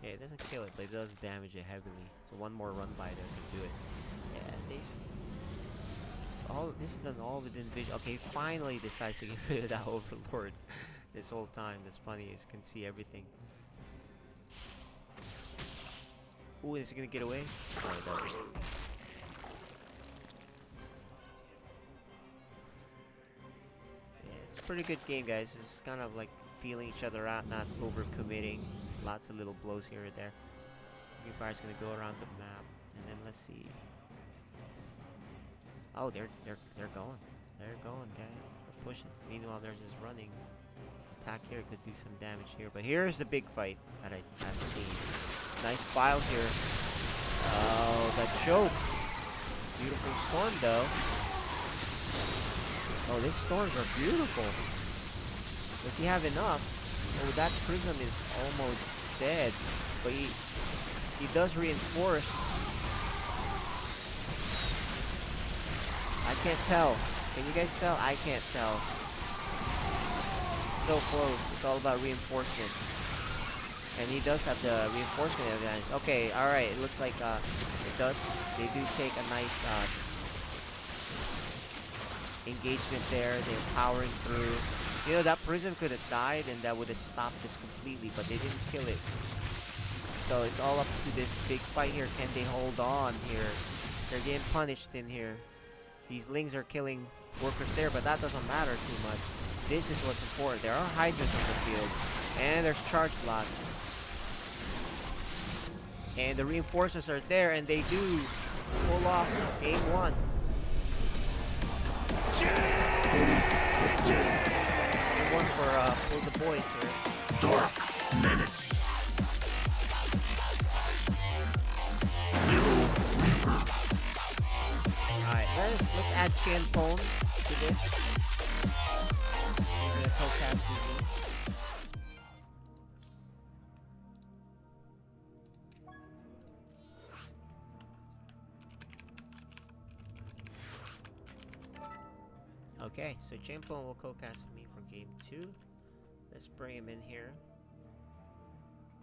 Yeah, it doesn't kill it, but it does damage it heavily. So one more run by there can do it. Yeah, this is done all within vision. Okay, finally decides to get rid of that overlord. This whole time, that's funny. Is can see everything. Ooh, is it gonna get away? No, it doesn't. Yeah, it's a pretty good game, guys. It's kind of like feeling each other out, not overcommitting. Lots of little blows here and there. Green Fire's gonna go around the map, and then let's see. Oh, they're going. They're going, guys. They're pushing. Meanwhile, they're just running. Attack here could do some damage here, but here's the big fight that I've seen. Nice file here. Oh, that choke. Beautiful storm, though. Oh, these storms are beautiful. Does he have enough? Oh, that prism is almost dead, but he does reinforce. I can't tell. Can you guys tell? I can't tell. So close. It's all about reinforcement. And he does have the reinforcement advantage. Okay, alright. It looks like they do take a nice engagement there. They're powering through. You know, that prism could have died and that would have stopped this completely, but they didn't kill it. So it's all up to this big fight here. Can they hold on here? They're getting punished in here. These lings are killing workers there, but that doesn't matter too much. This is what's important. There are hydras on the field, and there's charge lots. And the reinforcements are there, and they do pull off game 1. Game 1 for the boys here.
Dark Menace.
Alright, let's add Chan Pone to this. We're gonna co-cast with me. Okay, so Chan Pone will co-cast with me for game 2. Let's bring him in here.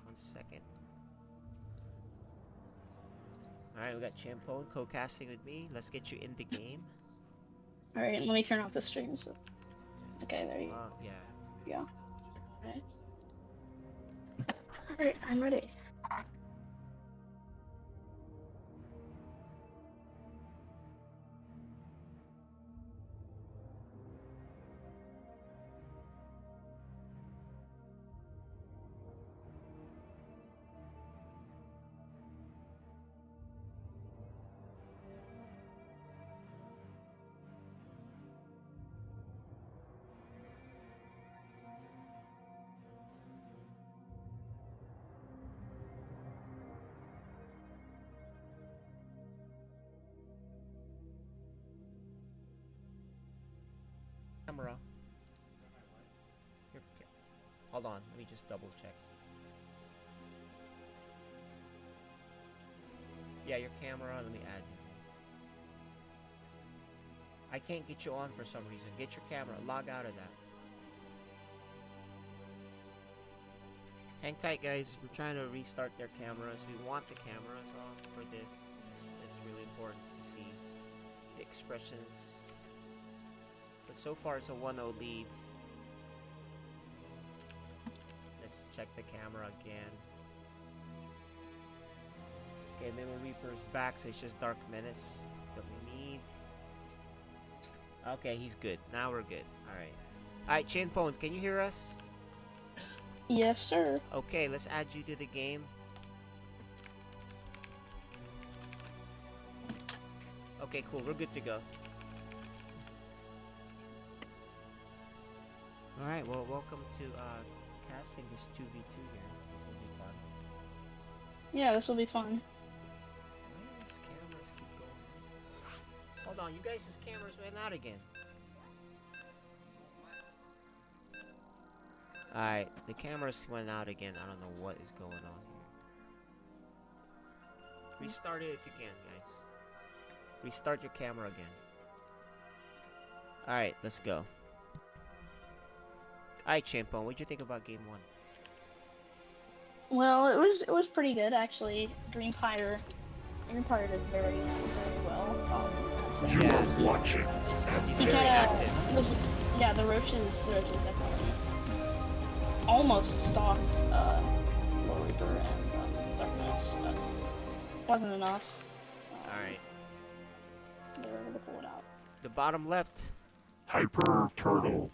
1 second. Alright, we got Chan Pone co-casting with me. Let's get you in the game.
Alright, let me turn off the stream. So... Okay, there you go.
Yeah.
Yeah. Alright. Alright, I'm ready.
Camera. Hold on, let me just double check. Yeah, your camera, let me add you. I can't get you on for some reason. Get your camera, log out of that. Hang tight, guys. We're trying to restart their cameras. We want the cameras on for this. It's really important to see the expressions. But so far it's a 1-0 lead. Let's check the camera again. Okay, Middle Reaper's back, so it's just Dark Menace that we need. Okay, he's good. Now we're good. Alright. Alright, Chan Pone, can you hear us?
Yes, sir.
Okay, let's add you to the game. Okay, cool. We're good to go. Alright, well, welcome to casting this 2v2 here. This will be fun.
Yeah, this will be fun.
Why these cameras keep going? Hold on, you guys' cameras went out again. Alright, the cameras went out again. I don't know what is going on here. Restart it if you can, guys. Restart your camera again. Alright, let's go. Alright, Chan Pone, what'd you think about game 1?
Well, it was pretty good actually. Green Pyre did very well.
You are watching.
He kind of was, yeah. The roaches definitely almost stalked Lord Reaper and Dark Menace, but wasn't enough.
Alright.
They were able to pull it out.
The bottom left.
Hyper Turtle.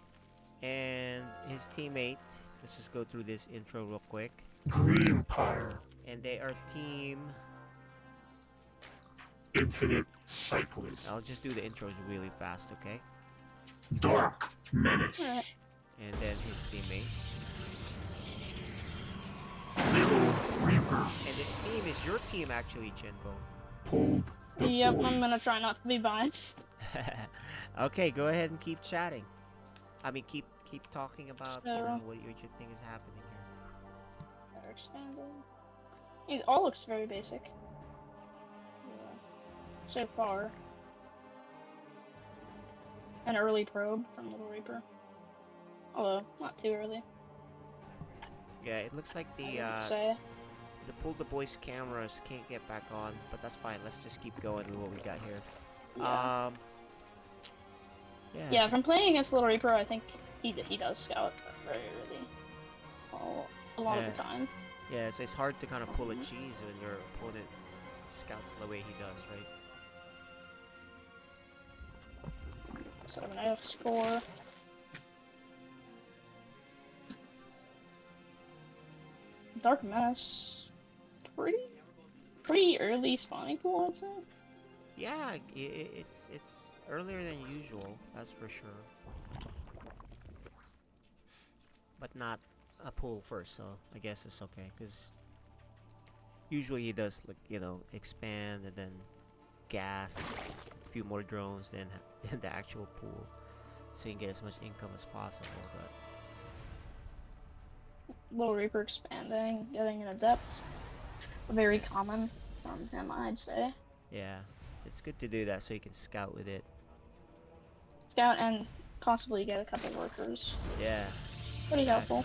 And his teammate. Let's just go through this intro real quick.
Green Pyre.
And they are team...
Infinite Cyclist.
I'll just do the intros really fast, okay?
Dark Menace.
And then his teammate.
Middle Reaper.
And this team is your team actually, Chan Pone.
Pulled the
Yep,
boys.
I'm gonna try not to be biased.
Okay, go ahead and keep chatting. I mean, keep keep talking about
So-
what you think is happening here.
They're expanding. It all looks very basic. Yeah. So far. An early probe from Little Reaper. Although, not too early,
Yeah, it looks like
I
the
would say.
the pull the boys cameras can't get back on, but that's fine. Let's just keep going with what we got here.
Yeah.
Yeah.
Yeah,
so-
from playing against Little Reaper, I think he does scout very early. A lot of
Yeah.
the time.
Yeah, so it's hard to kind of pull a
Mhm.
cheese when your opponent scouts the way he does, right?
So an AF score. Dark Menace. Pretty early spawning pool, I'd say.
Yeah, it's earlier than usual, that's for sure. But not a pull first, so I guess it's okay, because usually he does, like, you know, expand and then gas, a few more drones than than the actual pool, so you can get as much income as possible. But
Little Reaper expanding, getting an adept. Very common from him, I'd say.
yeah, it's good to do that so you can scout with it.
Scout and possibly get a couple workers.
Yeah.
Pretty helpful.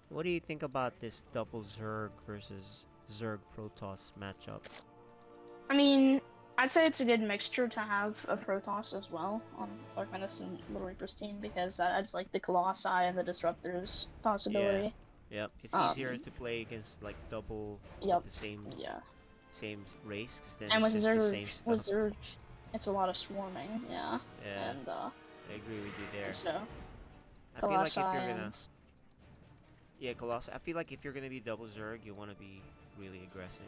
What do you think about this double Zerg versus Zerg Protoss matchup?
I mean, I'd say it's a good mixture to have a Protoss as well on Dark Menace and Little Reaper's team, because that adds like the Colossi and the Disruptors possibility.
Yep, it's easier to play against like double
Yep.
with the same
Yeah.
same race, because then
And
it's
with
just the
Zerg,
same stuff.
with Zerg, it's a lot of swarming, yeah.
Yeah,
And
I agree with you there.
so
I feel like if
Colossi
you're gonna
and
yeah, Colossus. I feel like if you're gonna be double Zerg, you want to be really aggressive.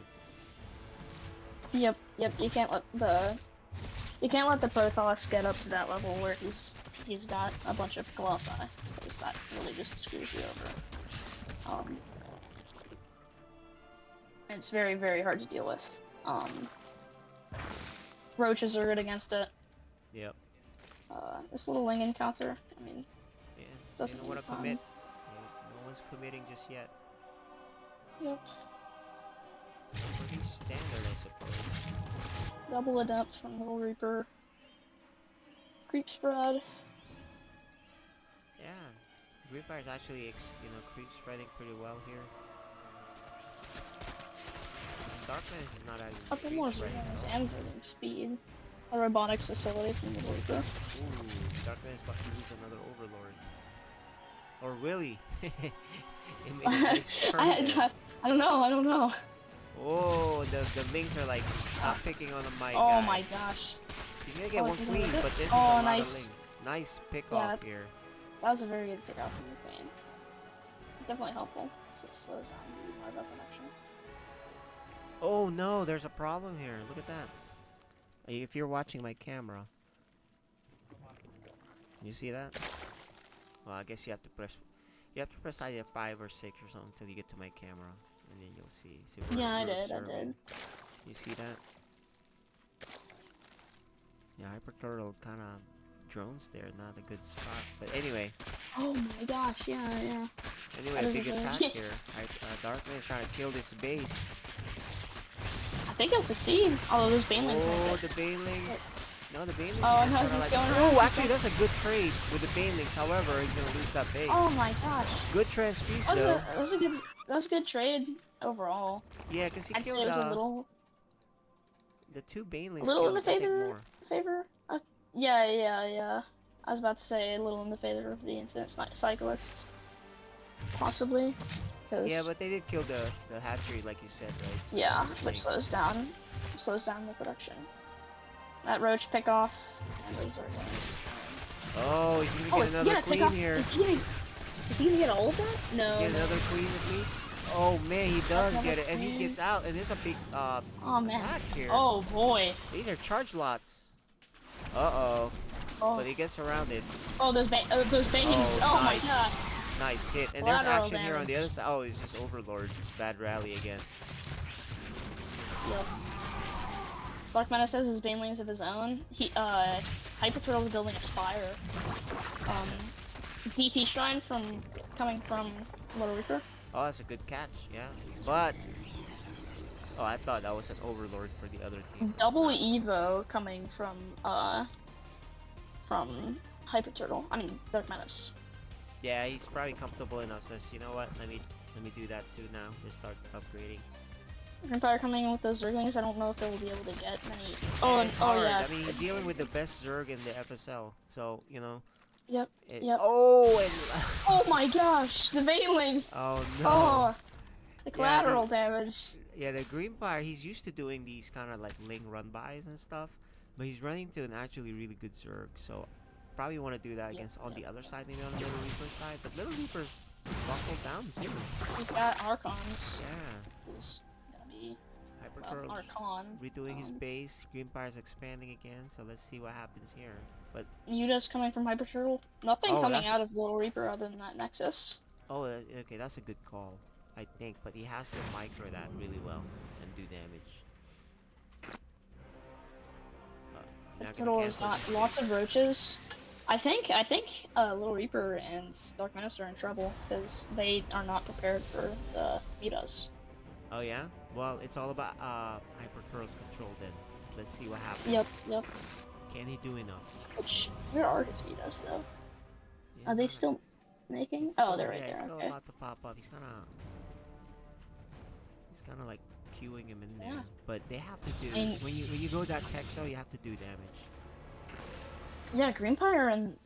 Yep, you can't let the Protoss get up to that level where he's got a bunch of Colossi, because that really just screws you over. And it's very, very hard to deal with. Roaches are good against it.
Yep.
This little Lingen counter, I mean,
Yeah.
doesn't
You don't want to
fun.
commit. Yeah, no one's committing just yet.
Yep.
Pretty standard, I suppose.
Double adept from Little Reaper. Creep spread.
Yeah. Reaper is actually, creep spreading pretty well here. Darkness is not as
Couple
creep
more
spreading
zones
though.
and zoning speed. A robotics facility from Little Reaper.
Ooh, Darkman is about to lose another Overlord. Or will he? It made a nice turn there.
I don't know.
Oh, the links are like, stop picking on the mic.
Oh
guy.
my gosh.
He's gonna get
Oh,
one
is he gonna
queen,
get it?
but this is
Oh,
a lot of
nice.
links. Nice pick
Yeah,
off here.
That was a very good pick off from the queen. Definitely helpful. Slows down the mobile connection.
Oh no, there's a problem here. Look at that. If you're watching my camera, you see that? Well, I guess you have to press either 5 or 6 or something until you get to my camera, and then you'll see. We're
I did.
observing. You see that? Yeah, Hyper Turtle kind of drones there, not a good spot. But anyway.
Oh my gosh, yeah.
Anyway,
That is
big
a
attack
very-
here. Darkman is trying to kill this base.
I think he'll succeed. Although this Baneling's
Oh,
might
the Banelings. No, the Banelings.
Oh,
are
no,
kinda
he's
like,
going
oh,
around.
actually, that's a good trade with the Banelings. However, he's gonna lose that base.
Oh my gosh.
Good transfuse
That
though.
was a good trade overall.
Yeah, because he
I'd say
killed
it was a little
the two Banelings.
in the
killed, I think,
favor.
more.
Yeah. I was about to say a little in the favor of the Infinite Cyclists. Possibly.
Yeah, but they did kill the hatchery, like you said, right? So
Yeah,
that's the
which
thing.
slows down the production. That roach pick off and those Zerglings.
Oh, he's gonna get another queen here.
Is he gonna get all of that? No.
Get another queen at least. Oh man, he does
Another
get it, and he
queen.
gets out, and there's a big
Oh man.
attack here.
Oh boy.
These are charge lots. Uh-oh.
Oh.
But he gets surrounded.
Oh, those bangs. Oh my
nice.
god.
Nice hit. And
Lateral
there's action here on the
damage.
other side. Oh, it's just Overlord. Bad rally again.
Yep. Dark Menace has his banelings of his own. Hyper Turtle is building a Spire. DT Shrine coming from Little Reaper.
Oh, that's a good catch, yeah. But oh, I thought that was an Overlord for the other team. It's
Double
not.
Evo coming from Hyper Turtle. I mean Dark Menace.
Yeah, he's probably comfortable enough. Says, you know what? Let me do that too now. Just start upgrading.
Empire coming in with those Zerglings. I don't know if they will be able to get many.
Yeah, it's hard.
Yeah.
I mean, he's dealing with the best Zerg in the FSL, so you know.
Yep.
It,
Yep.
Oh, and
Oh my gosh, the Baneling!
oh no.
Oh, the
Yeah,
collateral damage.
Yeah, the Green Fire, he's used to doing these kind of like Ling run-bys and stuff, but he's running to an actually really good Zerg, so probably want to do that against on the other side, maybe on the Little Reaper side, but Little Reaper's buckled down too.
He's got Archons.
Yeah.
He's gonna be
Hypercurl's
Archon.
redoing his base, Green Fire's expanding again, so let's see what happens here. But
Muta's coming from Hyper Turtle. Nothing
Oh,
coming
that's-
out of Little Reaper other than that Nexus.
oh, okay, that's a good call, I think, but he has to micro that really well and do damage. Not gonna
Turtle has
cancel
got
this.
lots of roaches. I think Little Reaper and Dark Menace are in trouble because they are not prepared for the Mutas.
Oh yeah? Well, it's all about Hypercurl's control then. Let's see what happens.
Yep.
Can he do enough?
Which where are his Mutas though?
Yeah,
Are they
not-
still making?
it's
Oh,
still-
they're right
yeah,
there.
It's still
Okay.
about to pop up. He's kind of like queuing him in there.
Yeah.
But they have to do
I mean-
when you go that tech though, you have to do damage.
Yeah, Greenfire and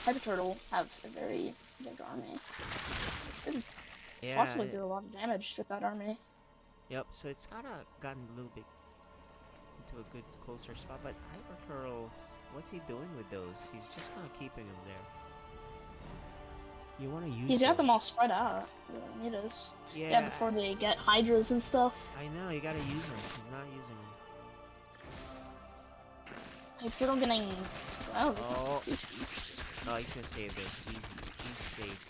Hyper Turtle have a very big army. Could
Yeah.
possibly do a lot of damage with that army.
Yep. So it's kind of gotten a little bit into a good closer spot. But Hypercurl, what's he doing with those? He's just kind of keeping them there. You want to use.
He's got them
those.
all spread out. The Mutas.
Yeah.
Yeah, before they get Hydras and stuff.
I know you gotta use them. He's not using them.
Hyper Turtle getting. Oh.
Oh. Oh, he's gonna save this. He's safe.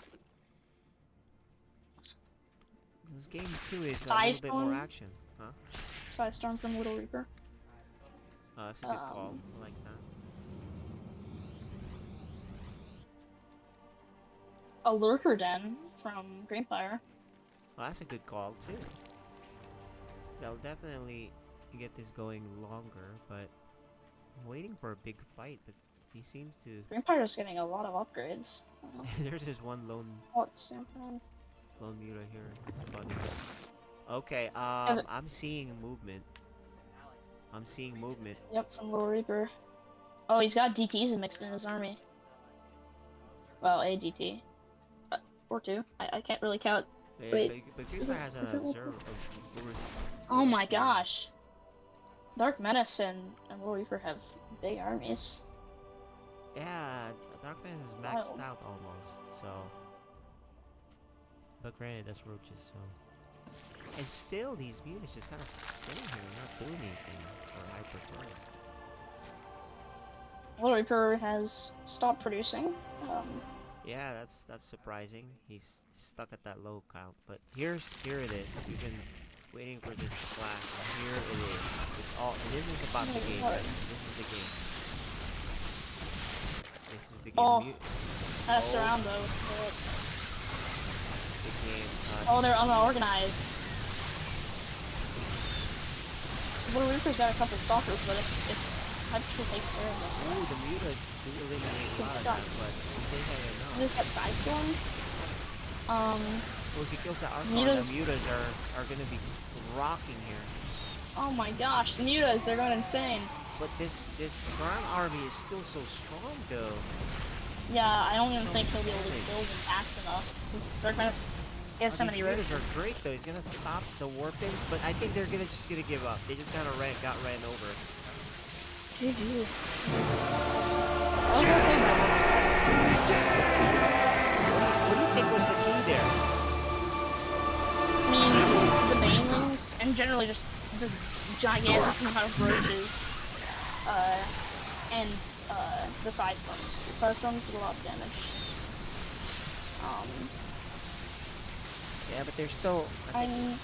This game too is a little bit more
Storm?
action, huh?
Storm from Little Reaper.
Oh, that's a good call. I like that.
A Lurker Den from Greenfire.
Oh, that's a good call too. They'll definitely get this going longer, but I'm waiting for a big fight. But he seems to.
Greenfire's getting a lot of upgrades.
There's just one lone mute right here. It's funny. Okay, I'm seeing movement.
Yep, from Little Reaper. Oh, he's got DTs mixed in his army. Well, a DT. Or two. I can't really count.
Yeah,
Wait,
but
is
Greenfire
it-
has
is
an
it like
observer.
Oh my gosh. Dark Menace and Little Reaper have big armies.
Yeah, Dark Menace is maxed
Wild.
out almost, so. But granted, that's roaches, so. And still, these mutants just kind of sitting here, not doing anything for Hypercurl.
Little Reaper has stopped producing.
Yeah, that's surprising. He's stuck at that low count, but here it is. We've been waiting for this flash, and here it is. It's all. This is about the game. Guys. This is the game. This is the game.
Oh, that's around though.
The game.
Oh, they're unorganized. Little Reaper's got a couple stalkers, but if Hyper takes care of them.
Ooh, the mutas do eliminate a lot of that, but they have enough.
He's got Side Storm.
Well, if he kills that Archon,
Mutas-
the mutas are gonna be rocking here.
Oh my gosh, the Mutas, they're going insane.
But this ground army is still so strong, though.
Yeah, I don't even think he'll be able to build them fast enough. Because Dark Menace has so many roaches.
Mutas are great, though. He's gonna stop the warpings, but I think they're just gonna give up. They just kind of got ran over.
GG.
What do you think was the key there?
I mean, the banelings, and generally just the gigantic amount of roaches, and the Side Storms. The Side Storms do a lot of damage.
Yeah, but they're still. I think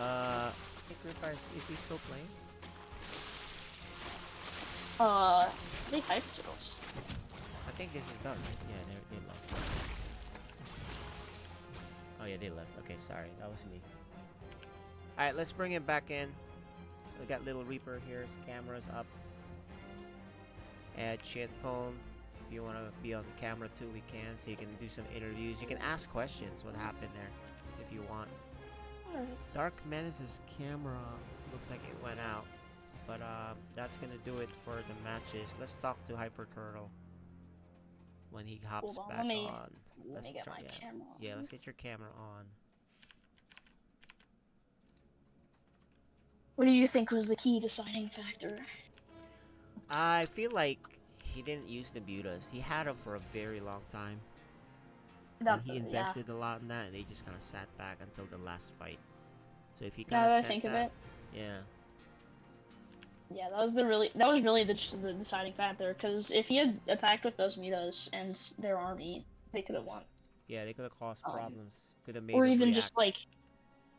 I think Ripper is he still playing?
They hype turtles.
I think this is done, right? Yeah, they left. Oh yeah, they left. Okay, sorry, that was me. All right, let's bring him back in. We got Little Reaper here. His camera's up. Add Chinpone. If you want to be on the camera too, we can. So you can do some interviews. You can ask questions. What happened there, if you want.
Alright.
Dark Menace's camera looks like it went out. But that's gonna do it for the matches. Let's talk to Hyper Turtle when he hops
Hold on,
back
let me
on.
get my camera on.
Yeah, let's get your camera on.
What do you think was the key deciding factor?
I feel like he didn't use the mutas. He had them for a very long time. And he invested a lot in that, and they just kind of sat back until the last fight. So if he kind
Now that I
of
think of it,
yeah.
yeah, that was really the deciding factor. Because if he had attacked with those mutas and their army, they could have won.
Yeah, they could have caused problems. Could have made
Or
them
even
react.
just like,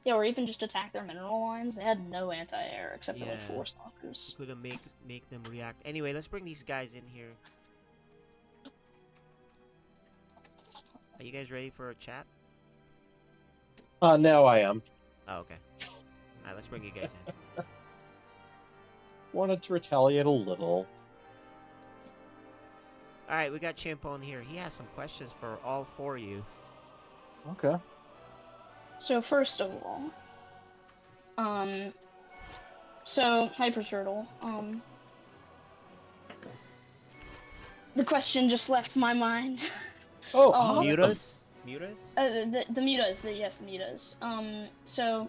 yeah, or even just attack their mineral lines. They had no anti-air except for like
Yeah.
4 stalkers.
Could have make them react. Anyway, let's bring these guys in here. Are you guys ready for a chat?
Now I am.
Oh, okay. Alright, let's bring you guys in.
Wanted to retaliate a little.
Alright, we got Chimpone here. He has some questions for all 4 of you.
Okay.
So first of all, so Hyper Turtle, the question just left my mind.
Oh,
Mutas? Mutas?
The mutas, yes, the mutas. So,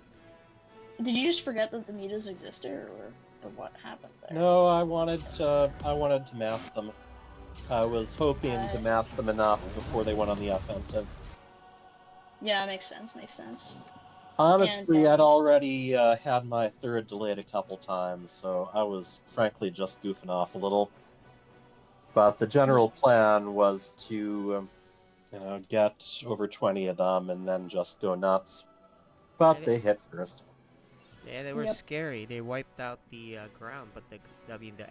did you just forget that the mutas existed, or what happened there?
No, I wanted to mask them. I was hoping to mask them enough before they went on the offensive.
Yeah, makes sense.
Honestly,
And,
I'd already had my third delayed a couple times, so I was frankly just goofing off a little. But the general plan was to, get over 20 of them and then just go nuts. But they hit first.
Yeah, they were scary. They wiped out the ground, but the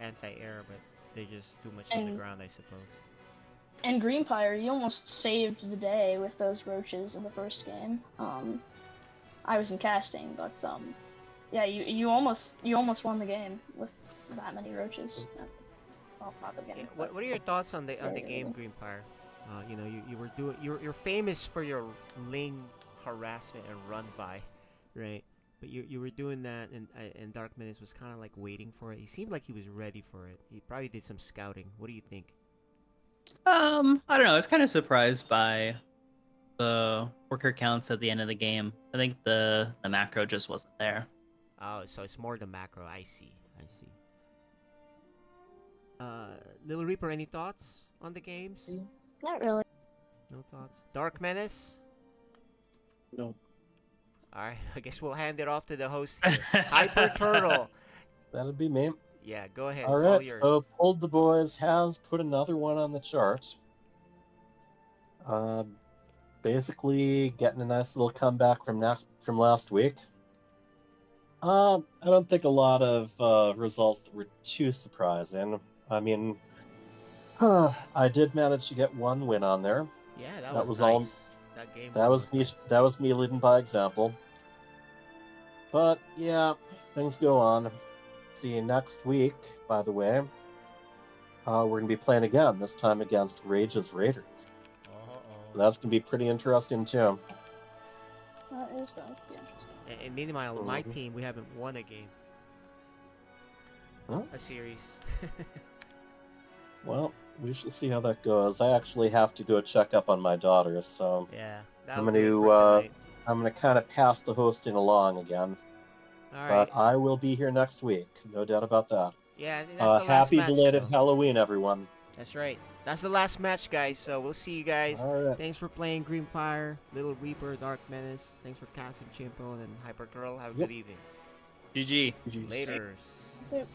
anti-air, but they just too much on the ground, I suppose.
And Greenpire, you almost saved the day with those roaches in the first game. I was in casting, but yeah, you almost won the game with that many roaches. Well, not the game.
What are your thoughts on the game, Greenpire? You're famous for your lane harassment and run by, right? But you were doing that, and Dark Menace was kind of like waiting for it. He seemed like he was ready for it. He probably did some scouting. What do you think?
I don't know. I was kind of surprised by the worker counts at the end of the game. I think the macro just wasn't there.
Oh, so it's more the macro. I see. Little Reaper, any thoughts on the games?
Not really.
No thoughts. Dark Menace?
No.
Alright, I guess we'll hand it off to the host here. Hyper Turtle.
That'd be me.
Yeah, go ahead.
All
It's
right,
all yours.
so Pulled the Boys has put another one on the chart. Basically getting a nice little comeback from last week. I don't think a lot of results that were too surprising. I mean, I did manage to get one win on there.
Yeah, that was
all.
nice. That game.
That was me.
Nice.
That was me leading by example. But yeah, things go on. See you next week. By the way, we're gonna be playing again. This time against Rage's Raiders. That's gonna be pretty interesting too.
That is going to be interesting.
And meanwhile, my team, we haven't won a game.
Huh?
A series.
Well, we shall see how that goes. I actually have to go check up on my daughter, so
Yeah,
I'm gonna kind of pass the hosting along again.
All right.
But I will be here next week, no doubt about that.
Yeah, that's the last
happy
match,
belated
so.
Halloween, everyone.
That's right. That's the last match, guys. So we'll see you guys.
All right.
Thanks for playing Greenfire, Little Reaper, Dark Menace. Thanks for casting Chimpo and Hyper Turtle. Have a good evening.
GG.
Laters.
Yep.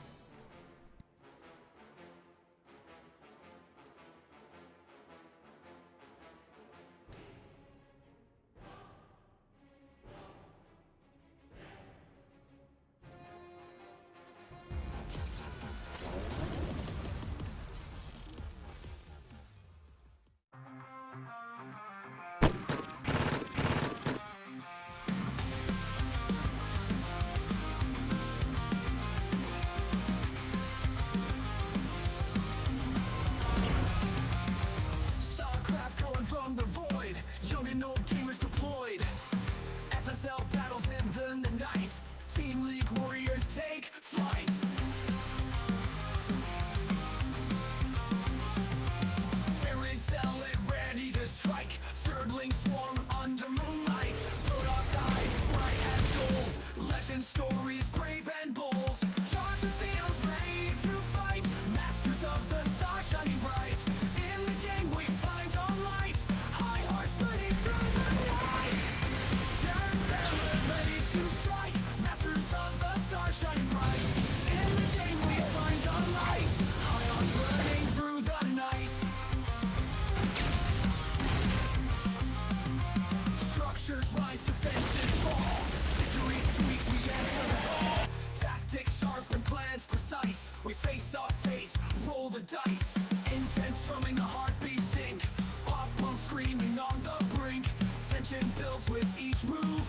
face off fate, roll the dice. Intense drumming, the heartbeat sink. Pop punk screaming on the brink. Tension builds with each move.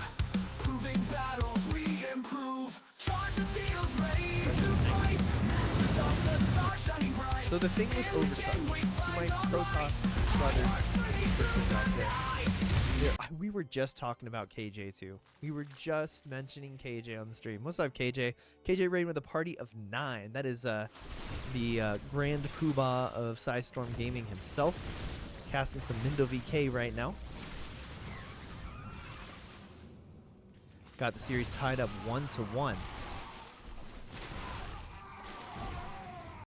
Proving battles we improve. Charge the fields ready to fight. Masters of the star shining bright.
So the thing with Overcharge, to my Protoss brothers and sisters out there, we were just talking about KJ too. We were just mentioning KJ on the stream. What's up, KJ? KJ raiding with a party of 9. That is the Grand Poobah of Psystorm Gaming himself. Casting some Mindo VK right now. Got the series tied up 1-1.